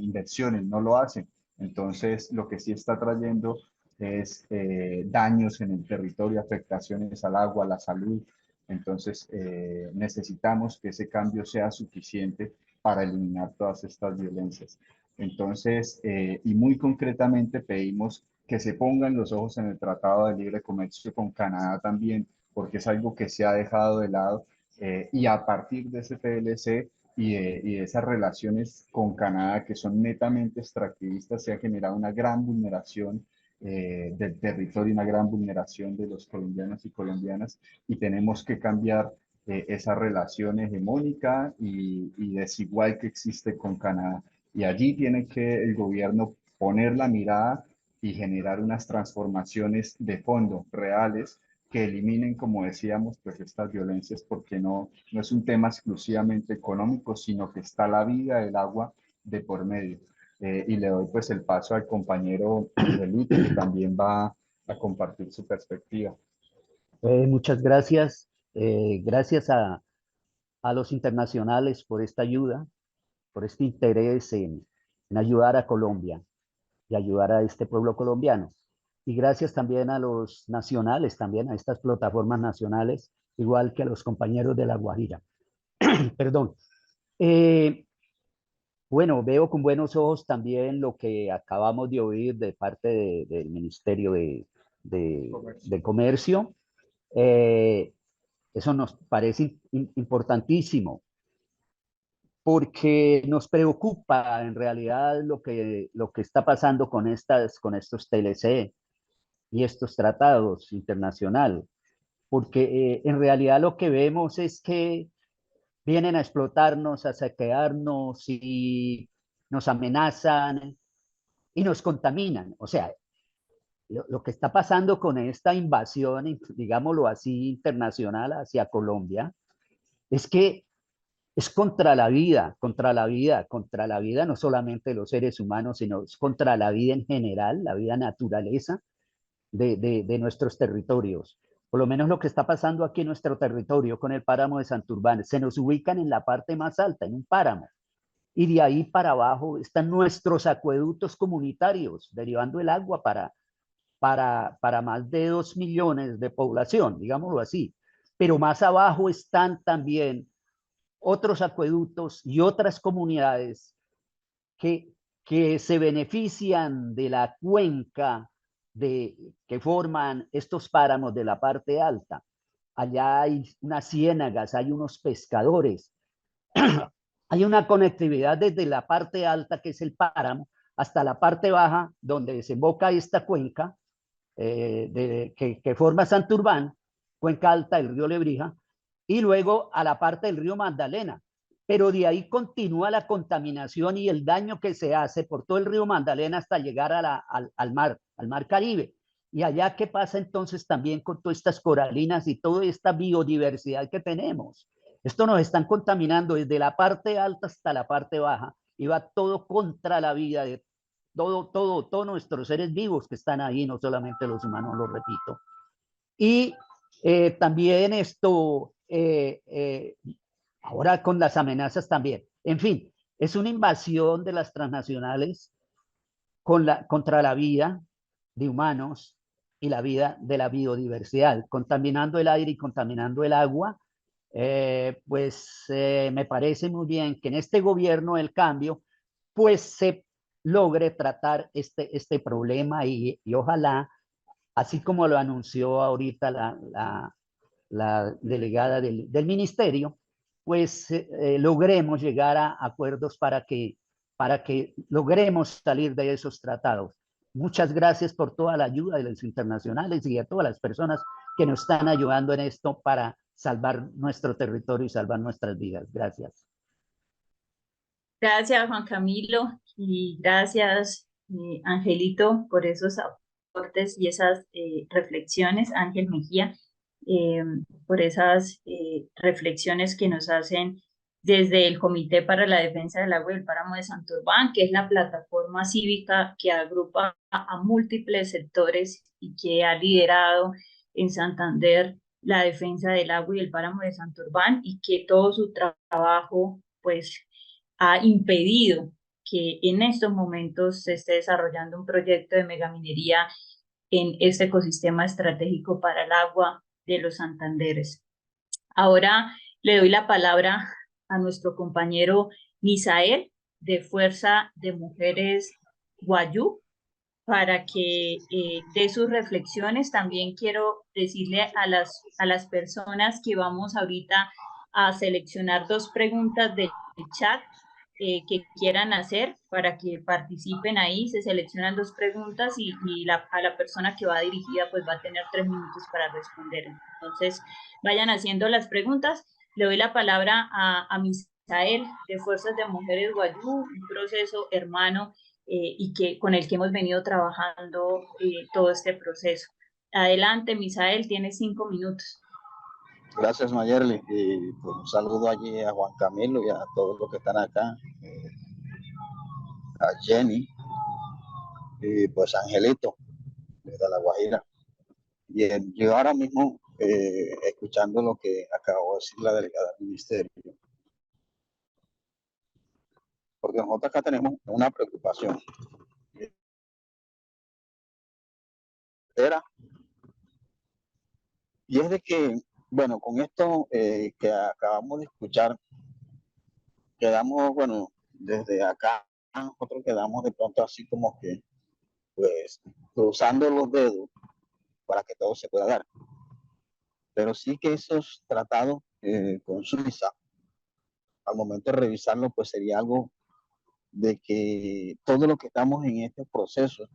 inversiones, no lo hace. Entonces, lo que sí está trayendo es daños en el territorio, afectaciones al agua, a la salud. Entonces, necesitamos que ese cambio sea suficiente para eliminar todas estas violencias. Entonces, y muy concretamente pedimos que se pongan los ojos en el Tratado de Libre Comercio con Canadá también, porque es algo que se ha dejado de lado, y a partir de ese TLC y de esas relaciones con Canadá que son netamente extractivistas, se ha generado una gran vulneración del territorio, una gran vulneración de los colombianos y colombianas, y tenemos que cambiar esa relación hegemónica y desigual que existe con Canadá. Y allí tiene que el gobierno poner la mirada y generar unas transformaciones de fondo reales que eliminen, como decíamos, pues estas violencias, porque no es un tema exclusivamente económico, sino que está la vida del agua de por medio. Y le doy pues el paso al compañero Miguelito, que también va a compartir su perspectiva. Muchas gracias. Gracias a los internacionales por esta ayuda, por este interés en ayudar a Colombia y ayudar a este pueblo colombiano. Y gracias también a los nacionales, también a estas plataformas nacionales, igual que a los compañeros de La Guajira. Perdón. Bueno, veo con buenos ojos también lo que acabamos de oír de parte del Ministerio de Comercio. Eso nos parece importantísimo, porque nos preocupa en realidad lo que está pasando con estos TLC y estos tratados internacionales, porque en realidad lo que vemos es que vienen a explotarnos, a saquearnos y nos amenazan y nos contaminan. O sea, lo que está pasando con esta invasión, digámoslo así, internacional hacia Colombia, es que es contra la vida, contra la vida no solamente de los seres humanos, sino es contra la vida en general, la vida naturaleza de nuestros territorios. Por lo menos lo que está pasando aquí en nuestro territorio con el páramo de Santurbán, se nos ubican en la parte más alta, en un páramo, y de ahí para abajo están nuestros acueductos comunitarios, derivando el agua para más de 2 millones de población, digámoslo así. Pero más abajo están también otros acueductos y otras comunidades que se benefician de la cuenca que forman estos páramos de la parte alta. Allá hay unas ciénagas, hay unos pescadores, hay una conectividad desde la parte alta, que es el páramo, hasta la parte baja, donde desemboca esta cuenca que forma Santurbán, cuenca alta del río Lebrija, y luego a la parte del río Magdalena. pero de ahí continúa la contaminación y el daño que se hace por todo el río Magdalena hasta llegar al mar Caribe. Y allá, ¿qué pasa entonces también con todas estas coralinas y toda esta biodiversidad que tenemos? Esto nos están contaminando desde la parte alta hasta la parte baja y va todo contra la vida de todos nuestros seres vivos que están ahí, no solamente los humanos, lo repito. Y también esto, ahora con las amenazas también. En fin, es una invasión de las transnacionales contra la vida de humanos y la vida de la biodiversidad, contaminando el aire y contaminando el agua. Me parece muy bien que en este gobierno del cambio pues se logre tratar este problema y ojalá, así como lo anunció ahorita la delegada del ministerio, pues logremos llegar a acuerdos para que logremos salir de esos tratados. Muchas gracias por toda la ayuda de los internacionales y a todas las personas que nos están ayudando en esto para salvar nuestro territorio y salvar nuestras vidas. Gracias. Gracias, Juan Camilo, y gracias, Angelito, por esos aportes y esas reflexiones, Ángel Mejía, por esas reflexiones que nos hacen desde el Comité para la Defensa del Agua del Páramo de Santurbán, que es la plataforma cívica que agrupa a múltiples sectores y que ha liderado en Santander la defensa del agua y el páramo de Santurbán, y que todo su trabajo, pues, ha impedido que en estos momentos se esté desarrollando un proyecto de megaminería en este ecosistema estratégico para el agua de los Santanderes. Ahora le doy la palabra a nuestro compañero Misael, de Fuerza de Mujeres Guayú, para que dé sus reflexiones. También quiero decirle a las personas que vamos ahorita a seleccionar 2 preguntas del chat que quieran hacer para que participen ahí. Se seleccionan 2 preguntas y a la persona que va dirigida pues va a tener 3 minutos para responder. Entonces vayan haciendo las preguntas. Le doy la palabra a Misael, de Fuerzas de Mujeres Guayú, un proceso hermano y con el que hemos venido trabajando todo este proceso. Adelante, Misael, tienes 5 minutos. Gracias, Mayerly. Y pues, un saludo allí a Juan Camilo y a todos los que están acá, a Jenny y pues a Angelito desde La Guajira. Bien, yo ahora mismo escuchando lo que acabó de decir la delegada del ministerio, porque nosotros acá tenemos una preocupación. Y es de que, bueno, con esto que acabamos de escuchar, quedamos, bueno, desde acá, nosotros quedamos de pronto así como que, pues, cruzando los dedos para que todo se pueda dar. Pero sí que esos tratados con Suiza, al momento de revisarlo, pues sería algo de que todo lo que estamos en este proceso,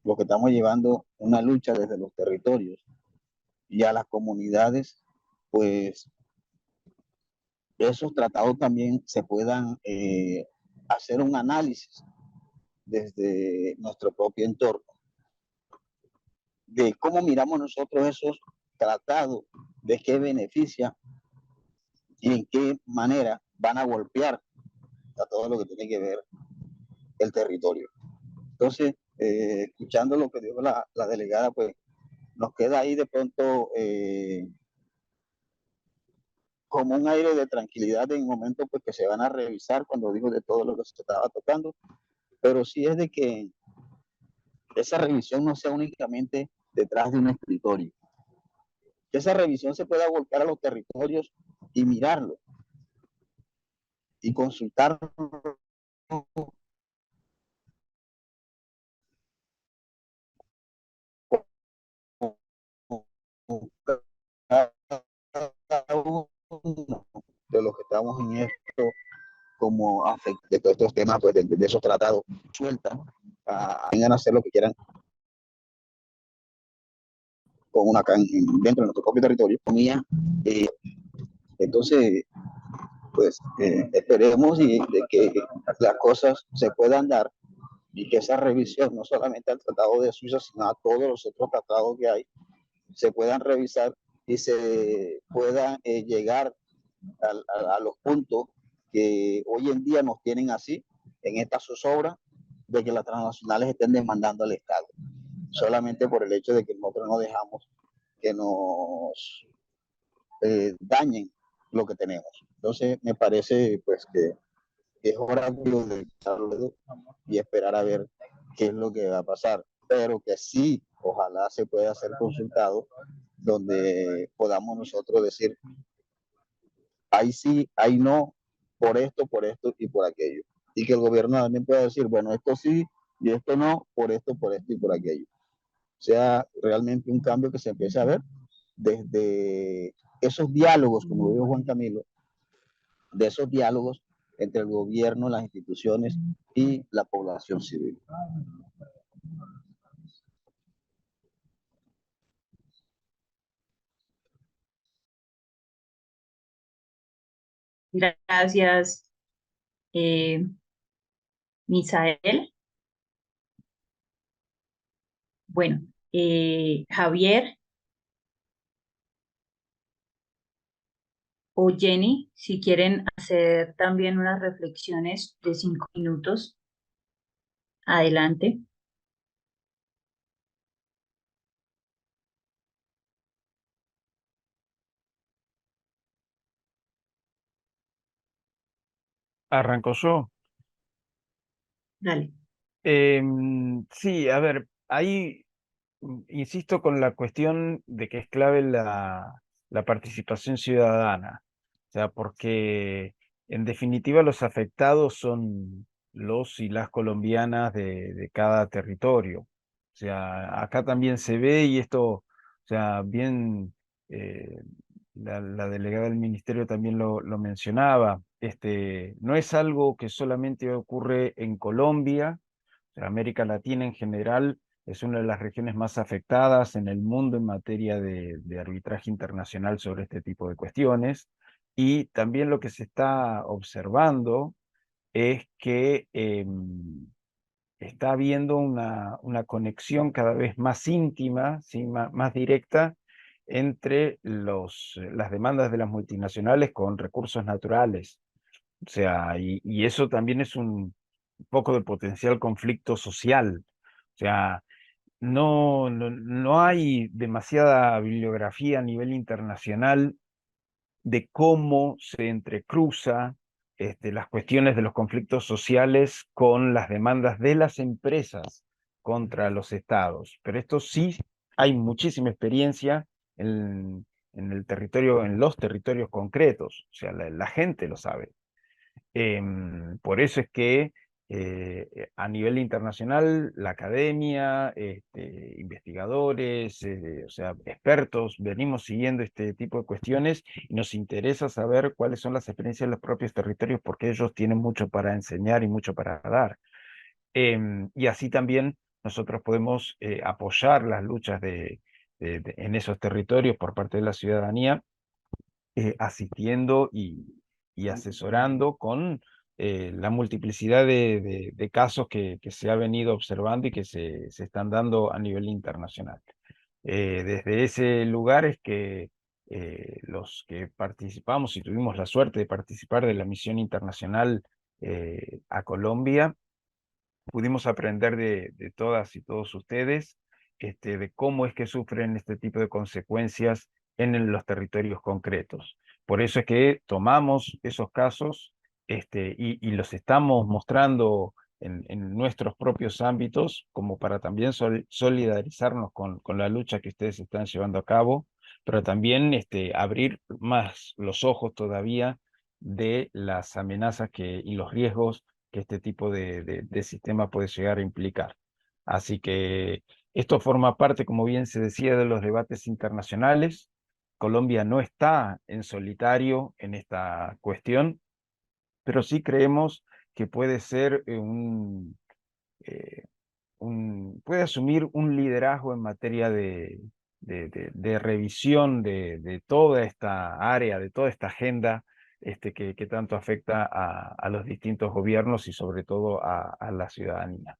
lo que estamos llevando una lucha desde los territorios y a las comunidades, pues esos tratados también se puedan hacer un análisis desde nuestro propio entorno, de cómo miramos nosotros esos tratados, de qué beneficia y en qué manera van a golpear a todo lo que tiene que ver el territorio. Entonces, escuchando lo que dijo la delegada, pues nos queda ahí de pronto como un aire de tranquilidad en el momento pues, que se van a revisar cuando dijo de todo lo que se estaba tocando, pero sí es de que esa revisión no sea únicamente detrás de un escritorio, que esa revisión se pueda volcar a los territorios y mirarlo y consultar cada uno de los que estamos en esto como de todos estos temas pues, de esos tratados sueltan vengan a hacer lo que quieran con una dentro de nuestro propio territorio. Entonces pues esperemos y de que las cosas se puedan dar y que esa revisión, no solamente al Tratado de Suiza, sino a todos los otros tratados que hay, se puedan revisar y se puedan llegar a los puntos que hoy en día nos tienen así, en esta zozobra, de que las transnacionales estén demandando al Estado, solamente por el hecho de que nosotros no dejamos que nos dañen lo que tenemos. Entonces, me parece pues que es hora de echarlo y esperar a ver qué es lo que va a pasar, pero que sí, ojalá se pueda hacer consultado, donde podamos nosotros decir, ahí sí, ahí no, por esto y por aquello. Y que el gobierno también pueda decir, bueno, esto sí y esto no, por esto y por aquello. O sea, realmente un cambio que se empiece a ver desde esos diálogos, como dijo Juan Camilo, de esos diálogos entre el gobierno, las instituciones y la población civil. Gracias, Misael. Bueno, Javier o Jenny, si quieren hacer también unas reflexiones de 5 minutos, adelante. Arranco yo. Dale. Sí, a ver, ahí insisto con la cuestión de que es clave la participación ciudadana, o sea, porque en definitiva los afectados son los y las colombianas de cada territorio. O sea, acá también se ve y esto, o sea, bien, eh, la delegada del ministerio también lo mencionaba, no es algo que solamente ocurre en Colombia, América Latina en general es una de las regiones más afectadas en el mundo en materia de arbitraje internacional sobre este tipo de cuestiones. Y también lo que se está observando es que está habiendo una conexión cada vez más íntima, ¿sí? Más directa entre las demandas de las multinacionales con recursos naturales. O sea, y eso también es un poco de potencial conflicto social. O sea, no hay demasiada bibliografía a nivel internacional de cómo se entrecruza las cuestiones de los conflictos sociales con las demandas de las empresas contra los estados. Pero esto sí hay muchísima experiencia en el territorio, en los territorios concretos. O sea, la gente lo sabe. Por eso es que a nivel internacional, la academia, investigadores, o sea, expertos, venimos siguiendo este tipo de cuestiones y nos interesa saber cuáles son las experiencias de los propios territorios porque ellos tienen mucho para enseñar y mucho para dar. Y así también nosotros podemos apoyar las luchas en esos territorios por parte de la ciudadanía, asistiendo y asesorando con la multiplicidad de casos que se ha venido observando y que se están dando a nivel internacional. Desde ese lugar es que los que participamos y tuvimos la suerte de participar de la misión internacional a Colombia, pudimos aprender de todas y todos ustedes, de cómo es que sufren este tipo de consecuencias en los territorios concretos. Por eso es que tomamos esos casos y los estamos mostrando en nuestros propios ámbitos, como para también solidarizarnos con la lucha que ustedes están llevando a cabo, pero también abrir más los ojos todavía de las amenazas y los riesgos que este tipo de sistema puede llegar a implicar. Así que esto forma parte, como bien se decía, de los debates internacionales. Colombia no está en solitario en esta cuestión, pero sí creemos que puede ser puede asumir un liderazgo en materia de revisión de toda esta área, de toda esta agenda que tanto afecta a los distintos gobiernos y sobre todo a la ciudadanía.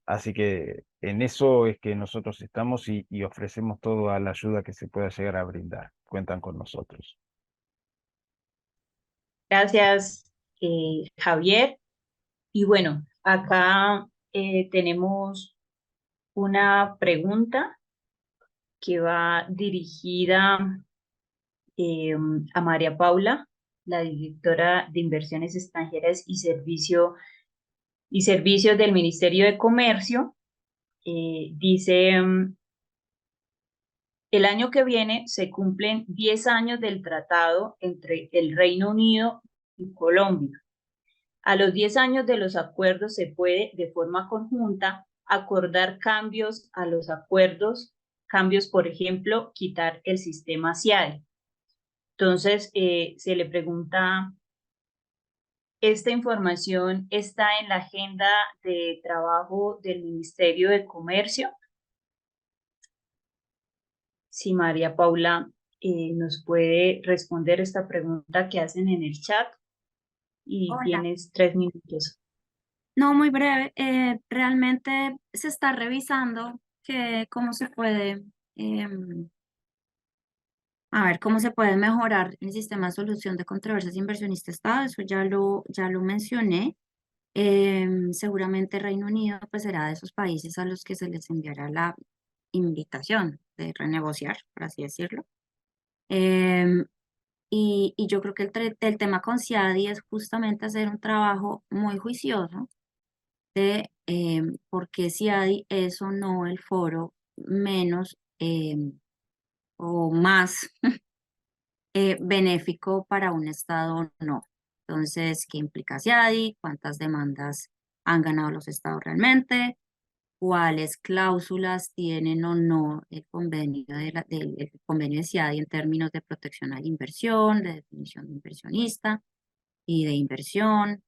Así que en eso es que nosotros estamos y ofrecemos toda la ayuda que se pueda llegar a brindar. Cuentan con nosotros. Gracias, Javier. Y bueno, acá tenemos una pregunta que va dirigida a María Paula, la directora de Inversiones Extranjeras y Servicios del Ministerio de Comercio. Dice, el año que viene se cumplen 10 años del tratado entre el Reino Unido y Colombia. A los 10 años de los acuerdos se puede, de forma conjunta, acordar cambios a los acuerdos, cambios, por ejemplo, quitar el sistema CIADI. Entonces, se le pregunta, ¿esta información está en la agenda de trabajo del Ministerio de Comercio? Si María Paula nos puede responder esta pregunta que hacen en el chat, y Hola. tienes 3 minutos. No, muy breve. Realmente se está revisando cómo se puede, cómo se puede mejorar el sistema de solución de controversias inversionista-Estado. Eso ya lo mencioné. Seguramente Reino Unido pues será de esos países a los que se les enviará la invitación de renegociar, por así decirlo. Y yo creo que el tema con CIADI es justamente hacer un trabajo muy juicioso de por qué CIADI es o no el foro menos o más benéfico para un Estado o no. Entonces, ¿qué implica CIADI? ¿Cuántas demandas han ganado los Estados realmente? ¿Cuáles cláusulas tienen o no el convenio el convenio de CIADI en términos de protección a la inversión, de definición de inversionista y de inversión?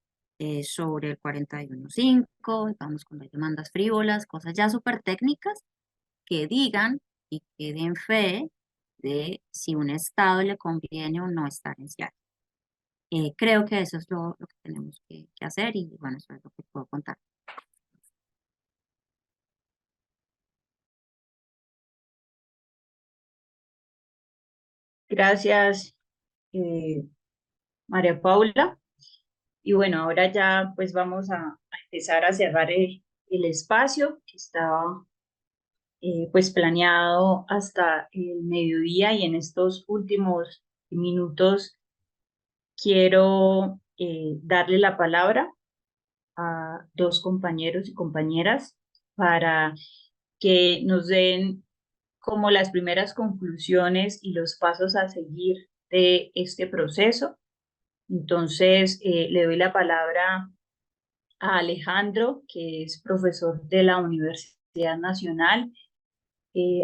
Sobre el 41.5, vamos con las demandas frívolas, cosas ya súper técnicas que digan y que den fe de si un Estado le conviene o no estar en CIADI. Creo que eso es lo que tenemos que hacer y bueno, eso es lo que puedo contar. Gracias, María Paula. Y bueno, ahora ya pues vamos a empezar a cerrar el espacio que estaba pues planeado hasta el mediodía, y en estos últimos minutos quiero darle la palabra a 2 compañeros y compañeras para que nos den como las primeras conclusiones y los pasos a seguir de este proceso. Entonces, le doy la palabra a Alejandro, que es profesor de la Universidad Nacional,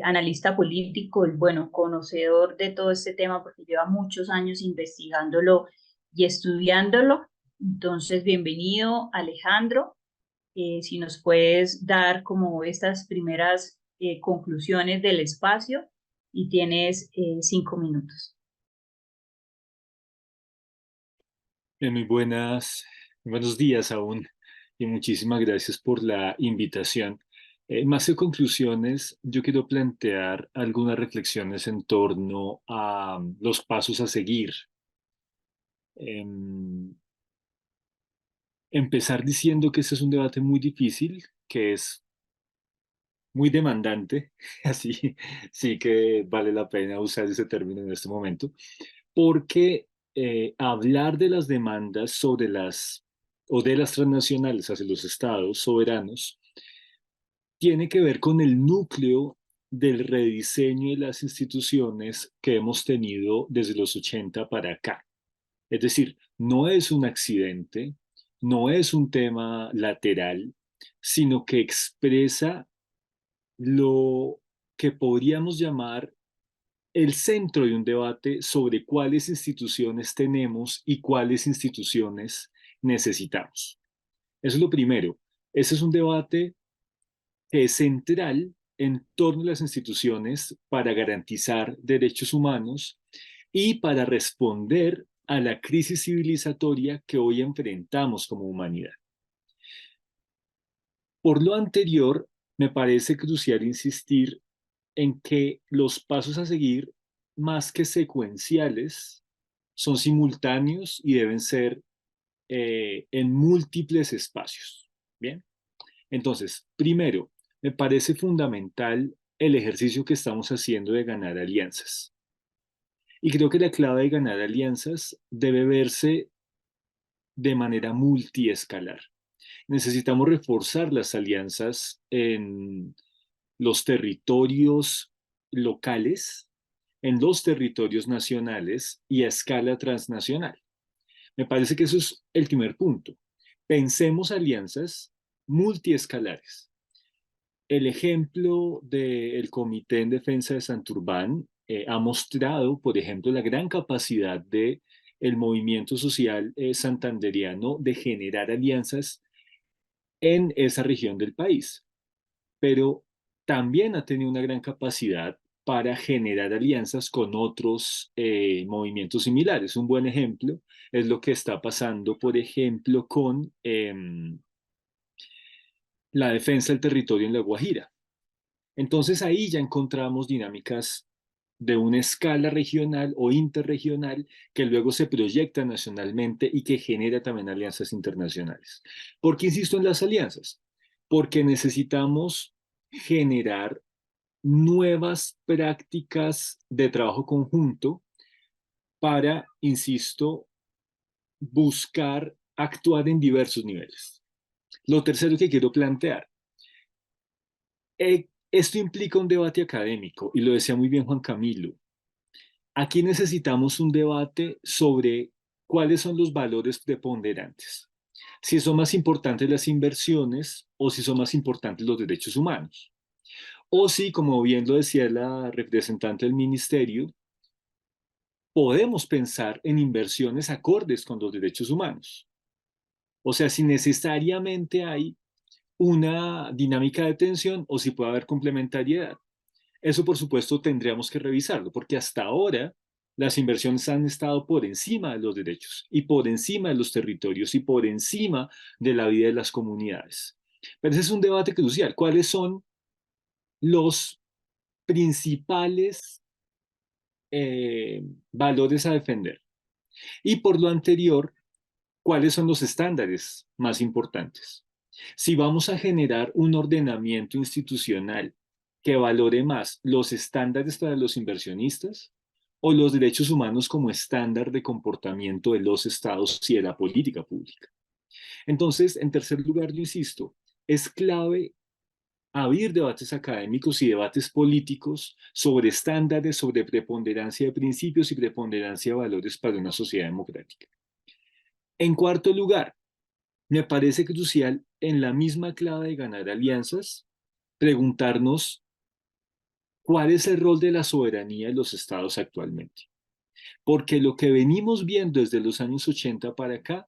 analista político y bueno, conocedor de todo este tema porque lleva muchos años investigándolo y estudiándolo. Entonces, bienvenido, Alejandro. Si nos puedes dar como estas primeras conclusiones del espacio, y tienes 5 minutos. Muy buenos días aún, y muchísimas gracias por la invitación. Más que conclusiones, yo quiero plantear algunas reflexiones en torno a los pasos a seguir. Empezar diciendo que este es un debate muy difícil, que es muy demandante, así sí que vale la pena usar ese término en este momento, porque hablar de las demandas sobre o de las transnacionales hacia los estados soberanos tiene que ver con el núcleo del rediseño de las instituciones que hemos tenido desde los 80 para acá. Es decir, no es un accidente, no es un tema lateral, sino que expresa lo que podríamos llamar el centro de un debate sobre cuáles instituciones tenemos y cuáles instituciones necesitamos. Eso es lo primero. Ese es un debate que es central en torno a las instituciones para garantizar derechos humanos y para responder a la crisis civilizatoria que hoy enfrentamos como humanidad. Por lo anterior, me parece crucial insistir en que los pasos a seguir, más que secuenciales, son simultáneos y deben ser en múltiples espacios. Bien, entonces, primero, me parece fundamental el ejercicio que estamos haciendo de ganar alianzas. Y creo que la clave de ganar alianzas debe verse de manera multiescalar. Necesitamos reforzar las alianzas en los territorios locales, en los territorios nacionales y a escala transnacional. Me parece que eso es el primer punto. Pensemos alianzas multiescalares. El ejemplo del Comité en Defensa de Santurbán ha mostrado, por ejemplo, la gran capacidad del movimiento social santanderiano de generar alianzas en esa región del país, pero también ha tenido una gran capacidad para generar alianzas con otros movimientos similares. Un buen ejemplo es lo que está pasando, por ejemplo, con la defensa del territorio en La Guajira. Entonces ahí ya encontramos dinámicas de una escala regional o interregional que luego se proyecta nacionalmente y que genera también alianzas internacionales. ¿Por qué insisto en las alianzas? Porque necesitamos generar nuevas prácticas de trabajo conjunto para, insisto, buscar actuar en diversos niveles. Lo tercero que quiero plantear, esto implica un debate académico, y lo decía muy bien Juan Camilo. Aquí necesitamos un debate sobre cuáles son los valores preponderantes. Si son más importantes las inversiones o si son más importantes los derechos humanos. O si, como bien lo decía la representante del ministerio, podemos pensar en inversiones acordes con los derechos humanos. O sea, si necesariamente hay una dinámica de tensión o si puede haber complementariedad. Eso, por supuesto, tendríamos que revisarlo, porque hasta ahora las inversiones han estado por encima de los derechos y por encima de los territorios y por encima de la vida de las comunidades. Pero ese es un debate crucial. ¿Cuáles son los principales valores a defender? Y por lo anterior, ¿cuáles son los estándares más importantes? Si vamos a generar un ordenamiento institucional que valore más los estándares para los inversionistas o los derechos humanos como estándar de comportamiento de los estados y de la política pública. Entonces, en tercer lugar, yo insisto, es clave abrir debates académicos y debates políticos sobre estándares, sobre preponderancia de principios y preponderancia de valores para una sociedad democrática. En cuarto lugar, me parece crucial, en la misma clave de ganar alianzas, preguntarnos cuál es el rol de la soberanía de los estados actualmente. Porque lo que venimos viendo desde los años 80 para acá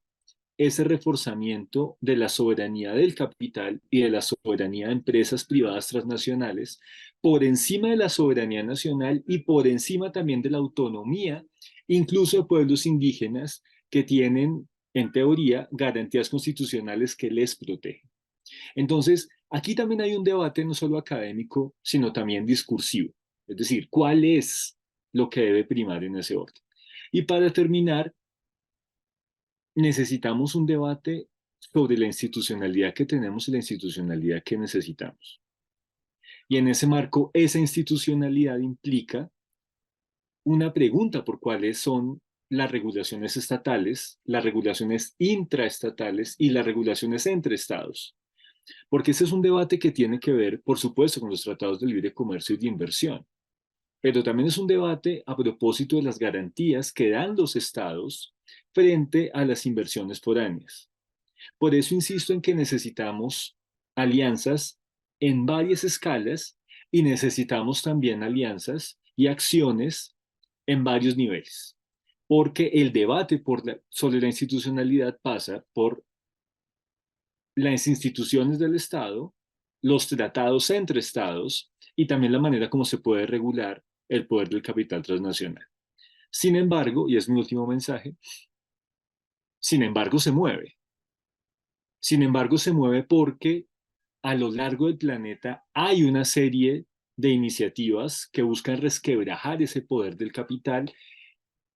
es el reforzamiento de la soberanía del capital y de la soberanía de empresas privadas transnacionales por encima de la soberanía nacional y por encima también de la autonomía, incluso de pueblos indígenas que tienen, en teoría, garantías constitucionales que les protegen. Entonces, aquí también hay un debate no solo académico, sino también discursivo. Es decir, ¿cuál es lo que debe primar en ese orden? Y para terminar, necesitamos un debate sobre la institucionalidad que tenemos y la institucionalidad que necesitamos. Y en ese marco, esa institucionalidad implica una pregunta por cuáles son las regulaciones estatales, las regulaciones intraestatales y las regulaciones entre estados. Porque ese es un debate que tiene que ver, por supuesto, con los tratados de libre comercio y de inversión, pero también es un debate a propósito de las garantías que dan los estados frente a las inversiones foráneas. Por eso insisto en que necesitamos alianzas en varias escalas y necesitamos también alianzas y acciones en varios niveles, porque el debate sobre la institucionalidad pasa por las instituciones del Estado, los tratados entre estados y también la manera como se puede regular el poder del capital transnacional. Sin embargo, y es mi último mensaje, sin embargo se mueve. Sin embargo se mueve porque a lo largo del planeta hay una serie de iniciativas que buscan resquebrajar ese poder del capital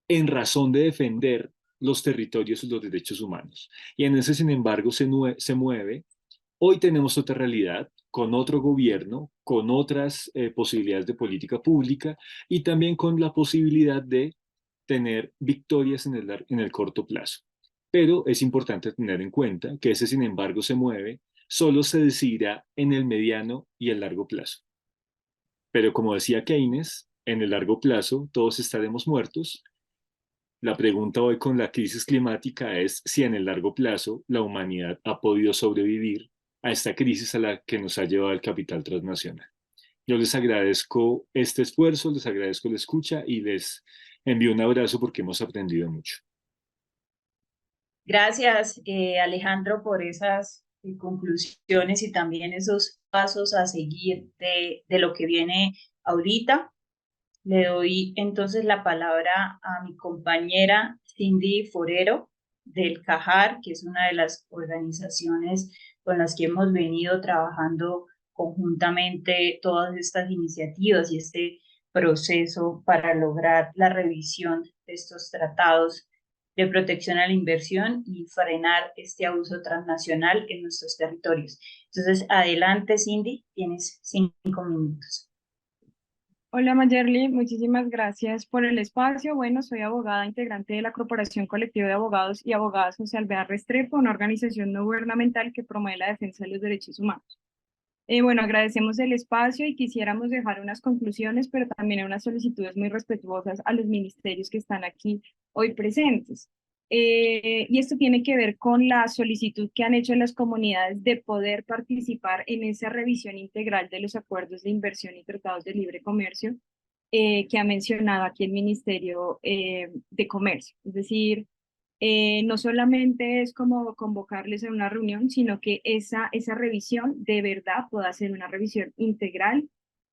en razón de defender los territorios y los derechos humanos. Y en ese, sin embargo, se mueve. Hoy tenemos otra realidad, con otro gobierno, con otras posibilidades de política pública y también con la posibilidad de tener victorias en el corto plazo. Pero es importante tener en cuenta que ese, sin embargo, se mueve, solo se decidirá en el mediano y el largo plazo. Pero como decía Keynes, en el largo plazo todos estaremos muertos. La pregunta hoy con la crisis climática es si en el largo plazo la humanidad ha podido sobrevivir a esta crisis a la que nos ha llevado el capital transnacional. Yo les agradezco este esfuerzo, les agradezco la escucha y les envío un abrazo porque hemos aprendido mucho. Gracias, Alejandro, por esas conclusiones y también esos pasos a seguir de lo que viene ahorita. Le doy entonces la palabra a mi compañera Cindy Forero del CAJAR, que es una de las organizaciones con las que hemos venido trabajando conjuntamente todas estas iniciativas y este proceso para lograr la revisión de estos tratados de protección a la inversión y frenar este abuso transnacional en nuestros territorios. Entonces, adelante, Cindy, tienes 5 minutos. Hola Mayerly, muchísimas gracias por el espacio. Bueno, soy abogada integrante de la Corporación Colectiva de Abogados y Abogadas José Alvear Restrepo, una organización no gubernamental que promueve la defensa de los derechos humanos. Bueno, agradecemos el espacio y quisiéramos dejar unas conclusiones, pero también unas solicitudes muy respetuosas a los ministerios que están aquí hoy presentes. Y esto tiene que ver con la solicitud que han hecho las comunidades de poder participar en esa revisión integral de los acuerdos de inversión y tratados de libre comercio que ha mencionado aquí el Ministerio de Comercio. Es decir, no solamente es como convocarles a una reunión, sino que esa revisión de verdad pueda ser una revisión integral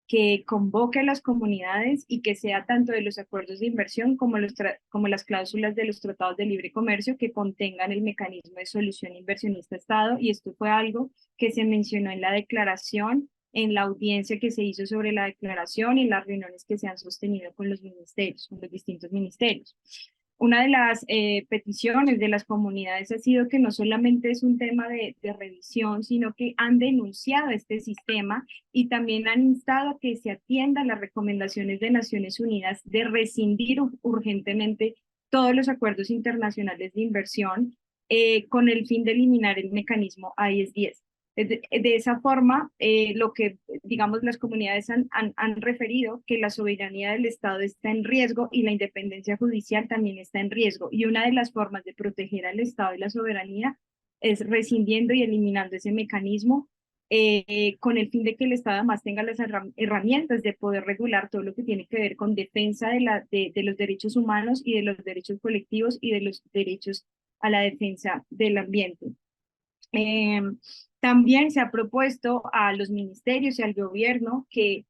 que convoque a las comunidades y que sea tanto de los acuerdos de inversión como las cláusulas de los tratados de libre comercio que contengan el mecanismo de solución inversionista-Estado. Y esto fue algo que se mencionó en la declaración, en la audiencia que se hizo sobre la declaración y en las reuniones que se han sostenido con los ministerios, con los distintos ministerios. Una de las peticiones de las comunidades ha sido que no solamente es un tema de revisión, sino que han denunciado este sistema y también han instado a que se atiendan las recomendaciones de Naciones Unidas de rescindir urgentemente todos los acuerdos internacionales de inversión con el fin de eliminar el mecanismo IS-10. De esa forma, lo que, digamos, las comunidades han referido que la soberanía del Estado está en riesgo y la independencia judicial también está en riesgo. Y una de las formas de proteger al Estado y la soberanía es rescindiendo y eliminando ese mecanismo con el fin de que el Estado además tenga las herramientas de poder regular todo lo que tiene que ver con defensa de los derechos humanos y de los derechos colectivos y de los derechos a la defensa del ambiente. También se ha propuesto a los ministerios y al gobierno que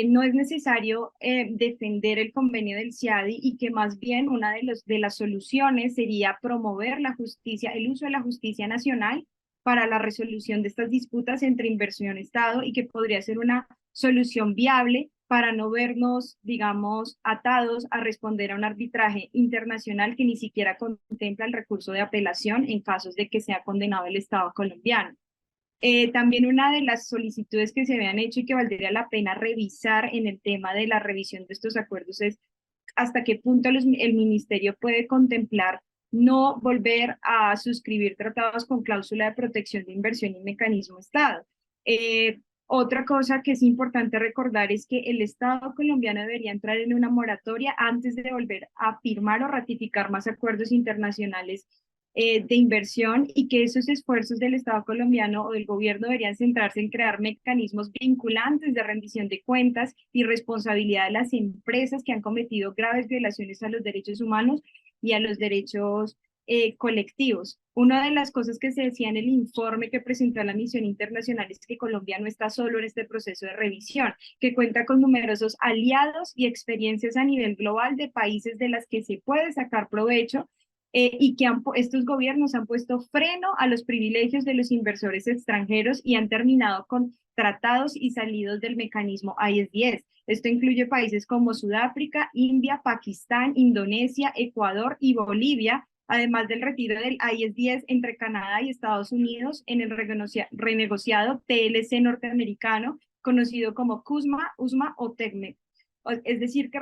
no es necesario defender el convenio del CIADI y que más bien una de las soluciones sería promover la justicia, el uso de la justicia nacional para la resolución de estas disputas entre inversión y Estado y que podría ser una solución viable para no vernos, digamos, atados a responder a un arbitraje internacional que ni siquiera contempla el recurso de apelación en casos de que sea condenado el Estado colombiano. También una de las solicitudes que se habían hecho y que valdría la pena revisar en el tema de la revisión de estos acuerdos es hasta qué punto el ministerio puede contemplar no volver a suscribir tratados con cláusula de protección de inversión y mecanismo Estado. Otra cosa que es importante recordar es que el Estado colombiano debería entrar en una moratoria antes de volver a firmar o ratificar más acuerdos internacionales de inversión y que esos esfuerzos del Estado colombiano o del gobierno deberían centrarse en crear mecanismos vinculantes de rendición de cuentas y responsabilidad de las empresas que han cometido graves violaciones a los derechos humanos y a los derechos colectivos. Una de las cosas que se decía en el informe que presentó la misión internacional es que Colombia no está solo en este proceso de revisión, que cuenta con numerosos aliados y experiencias a nivel global de países de las que se puede sacar provecho, y que estos gobiernos han puesto freno a los privilegios de los inversores extranjeros y han terminado con tratados y salidos del mecanismo ISDS. Esto incluye países como Sudáfrica, India, Pakistán, Indonesia, Ecuador y Bolivia, además del retiro del ISDS entre Canadá y Estados Unidos en el renegociado TLC norteamericano, conocido como CUSMA, USMA o TECMEC. Es decir, que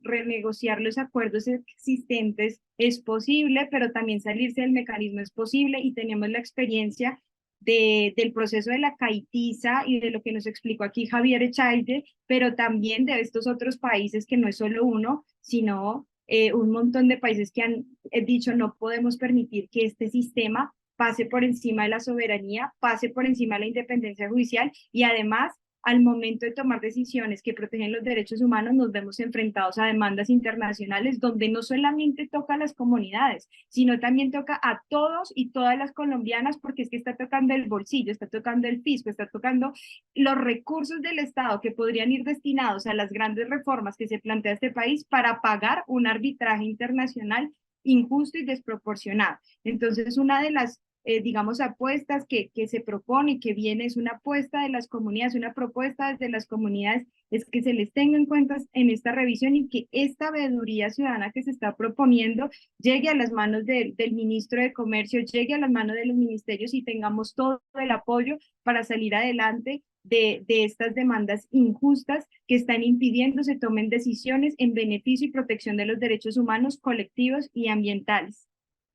renegociar los acuerdos existentes es posible, pero también salirse del mecanismo es posible, y tenemos la experiencia del proceso de la caitiza y de lo que nos explicó aquí Javier Echaide, pero también de estos otros países, que no es solo uno, sino un montón de países que han dicho no podemos permitir que este sistema pase por encima de la soberanía, pase por encima de la independencia judicial, y además al momento de tomar decisiones que protegen los derechos humanos nos vemos enfrentados a demandas internacionales donde no solamente toca a las comunidades, sino también toca a todos y todas las colombianas, porque es que está tocando el bolsillo, está tocando el fisco, está tocando los recursos del Estado que podrían ir destinados a las grandes reformas que se plantea este país para pagar un arbitraje internacional injusto y desproporcionado. Entonces, una de las digamos, apuestas que se propone y que viene, es una apuesta de las comunidades, una propuesta desde las comunidades, es que se les tenga en cuenta en esta revisión y que esta veeduría ciudadana que se está proponiendo llegue a las manos del ministro de Comercio, llegue a las manos de los ministerios y tengamos todo el apoyo para salir adelante de estas demandas injustas que están impidiendo se tomen decisiones en beneficio y protección de los derechos humanos, colectivos y ambientales.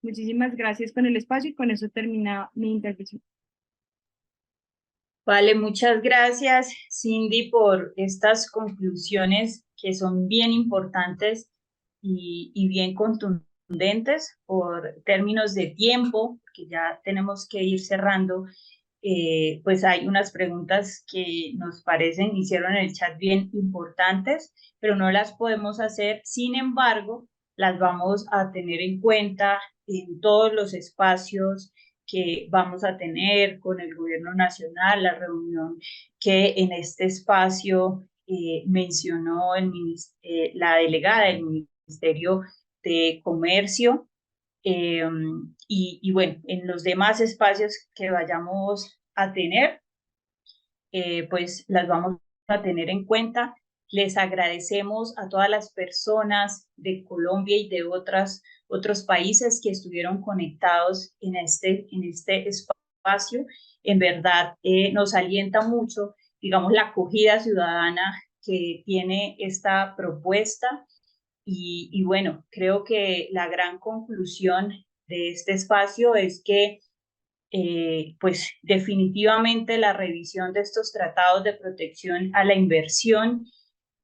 Muchísimas gracias con el espacio, y con eso termina mi intervención. Vale, muchas gracias, Cindy, por estas conclusiones que son bien importantes y bien contundentes por términos de tiempo, que ya tenemos que ir cerrando. Pues hay unas preguntas que nos parecen, hicieron en el chat, bien importantes, pero no las podemos hacer. Sin embargo, las vamos a tener en cuenta en todos los espacios que vamos a tener con el gobierno nacional, la reunión que en este espacio mencionó la delegada del Ministerio de Comercio, y bueno, en los demás espacios que vayamos a tener, pues las vamos a tener en cuenta. Les agradecemos a todas las personas de Colombia y de otros países que estuvieron conectados en este espacio. En verdad, nos alienta mucho, digamos, la acogida ciudadana que tiene esta propuesta. Y bueno, creo que la gran conclusión de este espacio es que pues definitivamente la revisión de estos tratados de protección a la inversión,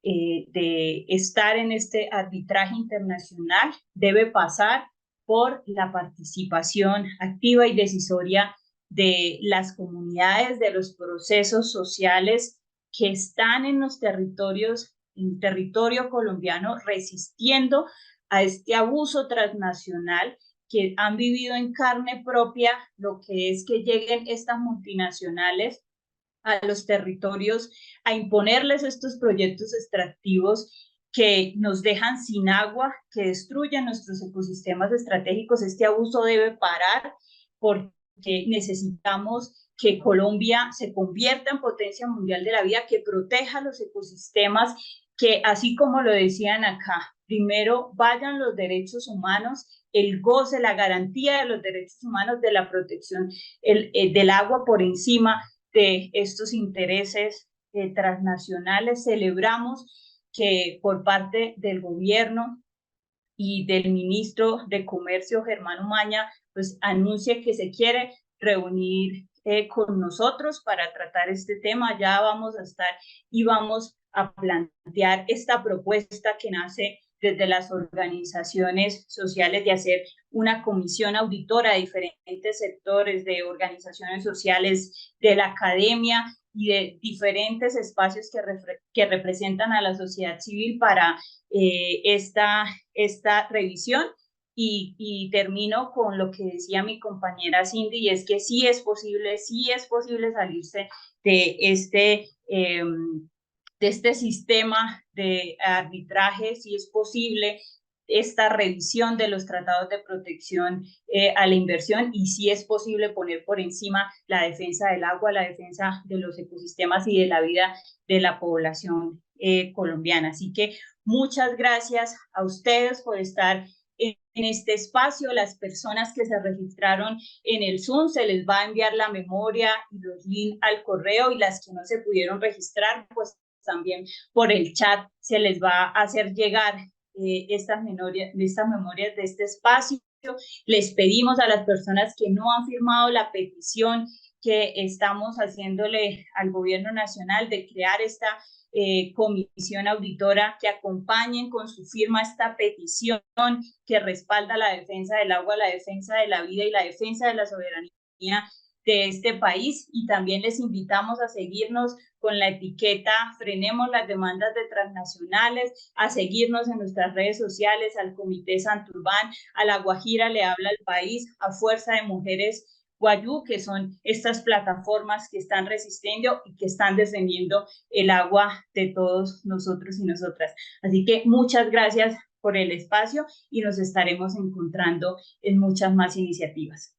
de estar en este arbitraje internacional, debe pasar por la participación activa y decisoria de las comunidades, de los procesos sociales que están en los territorios, en territorio colombiano, resistiendo a este abuso transnacional, que han vivido en carne propia lo que es que lleguen estas multinacionales a los territorios a imponerles estos proyectos extractivos que nos dejan sin agua, que destruyen nuestros ecosistemas estratégicos. Este abuso debe parar, porque necesitamos que Colombia se convierta en potencia mundial de la vida, que proteja los ecosistemas, que así como lo decían acá, primero vayan los derechos humanos, el goce, la garantía de los derechos humanos, de la protección del agua por encima de estos intereses transnacionales. Celebramos que por parte del gobierno y del ministro de Comercio, Germán Umaña, pues anuncie que se quiere reunir con nosotros para tratar este tema. Ya vamos a estar y vamos a plantear esta propuesta que nace desde las organizaciones sociales, de hacer una comisión auditora de diferentes sectores, de organizaciones sociales, de la academia y de diferentes espacios que representan a la sociedad civil para esta revisión. y termino con lo que decía mi compañera Cindy, y es que sí es posible salirse de este sistema de arbitraje, sí es posible esta revisión de los tratados de protección a la inversión, y sí es posible poner por encima la defensa del agua, la defensa de los ecosistemas y de la vida de la población colombiana. Así que muchas gracias a ustedes por estar en este espacio. Las personas que se registraron en el Zoom, se les va a enviar la memoria y los links al correo, y las que no se pudieron registrar, pues también por el chat se les va a hacer llegar estas memorias de este espacio. Les pedimos a las personas que no han firmado la petición que estamos haciéndole al gobierno nacional de crear esta comisión auditora, que acompañen con su firma esta petición que respalda la defensa del agua, la defensa de la vida y la defensa de la soberanía de este país. Y también les invitamos a seguirnos con la etiqueta Frenemos las Demandas de Transnacionales, a seguirnos en nuestras redes sociales, al Comité Santurbán, a La Guajira le habla el país, a Fuerza de Mujeres Guayú, que son estas plataformas que están resistiendo y que están defendiendo el agua de todos nosotros y nosotras. Así que muchas gracias por el espacio y nos estaremos encontrando en muchas más iniciativas.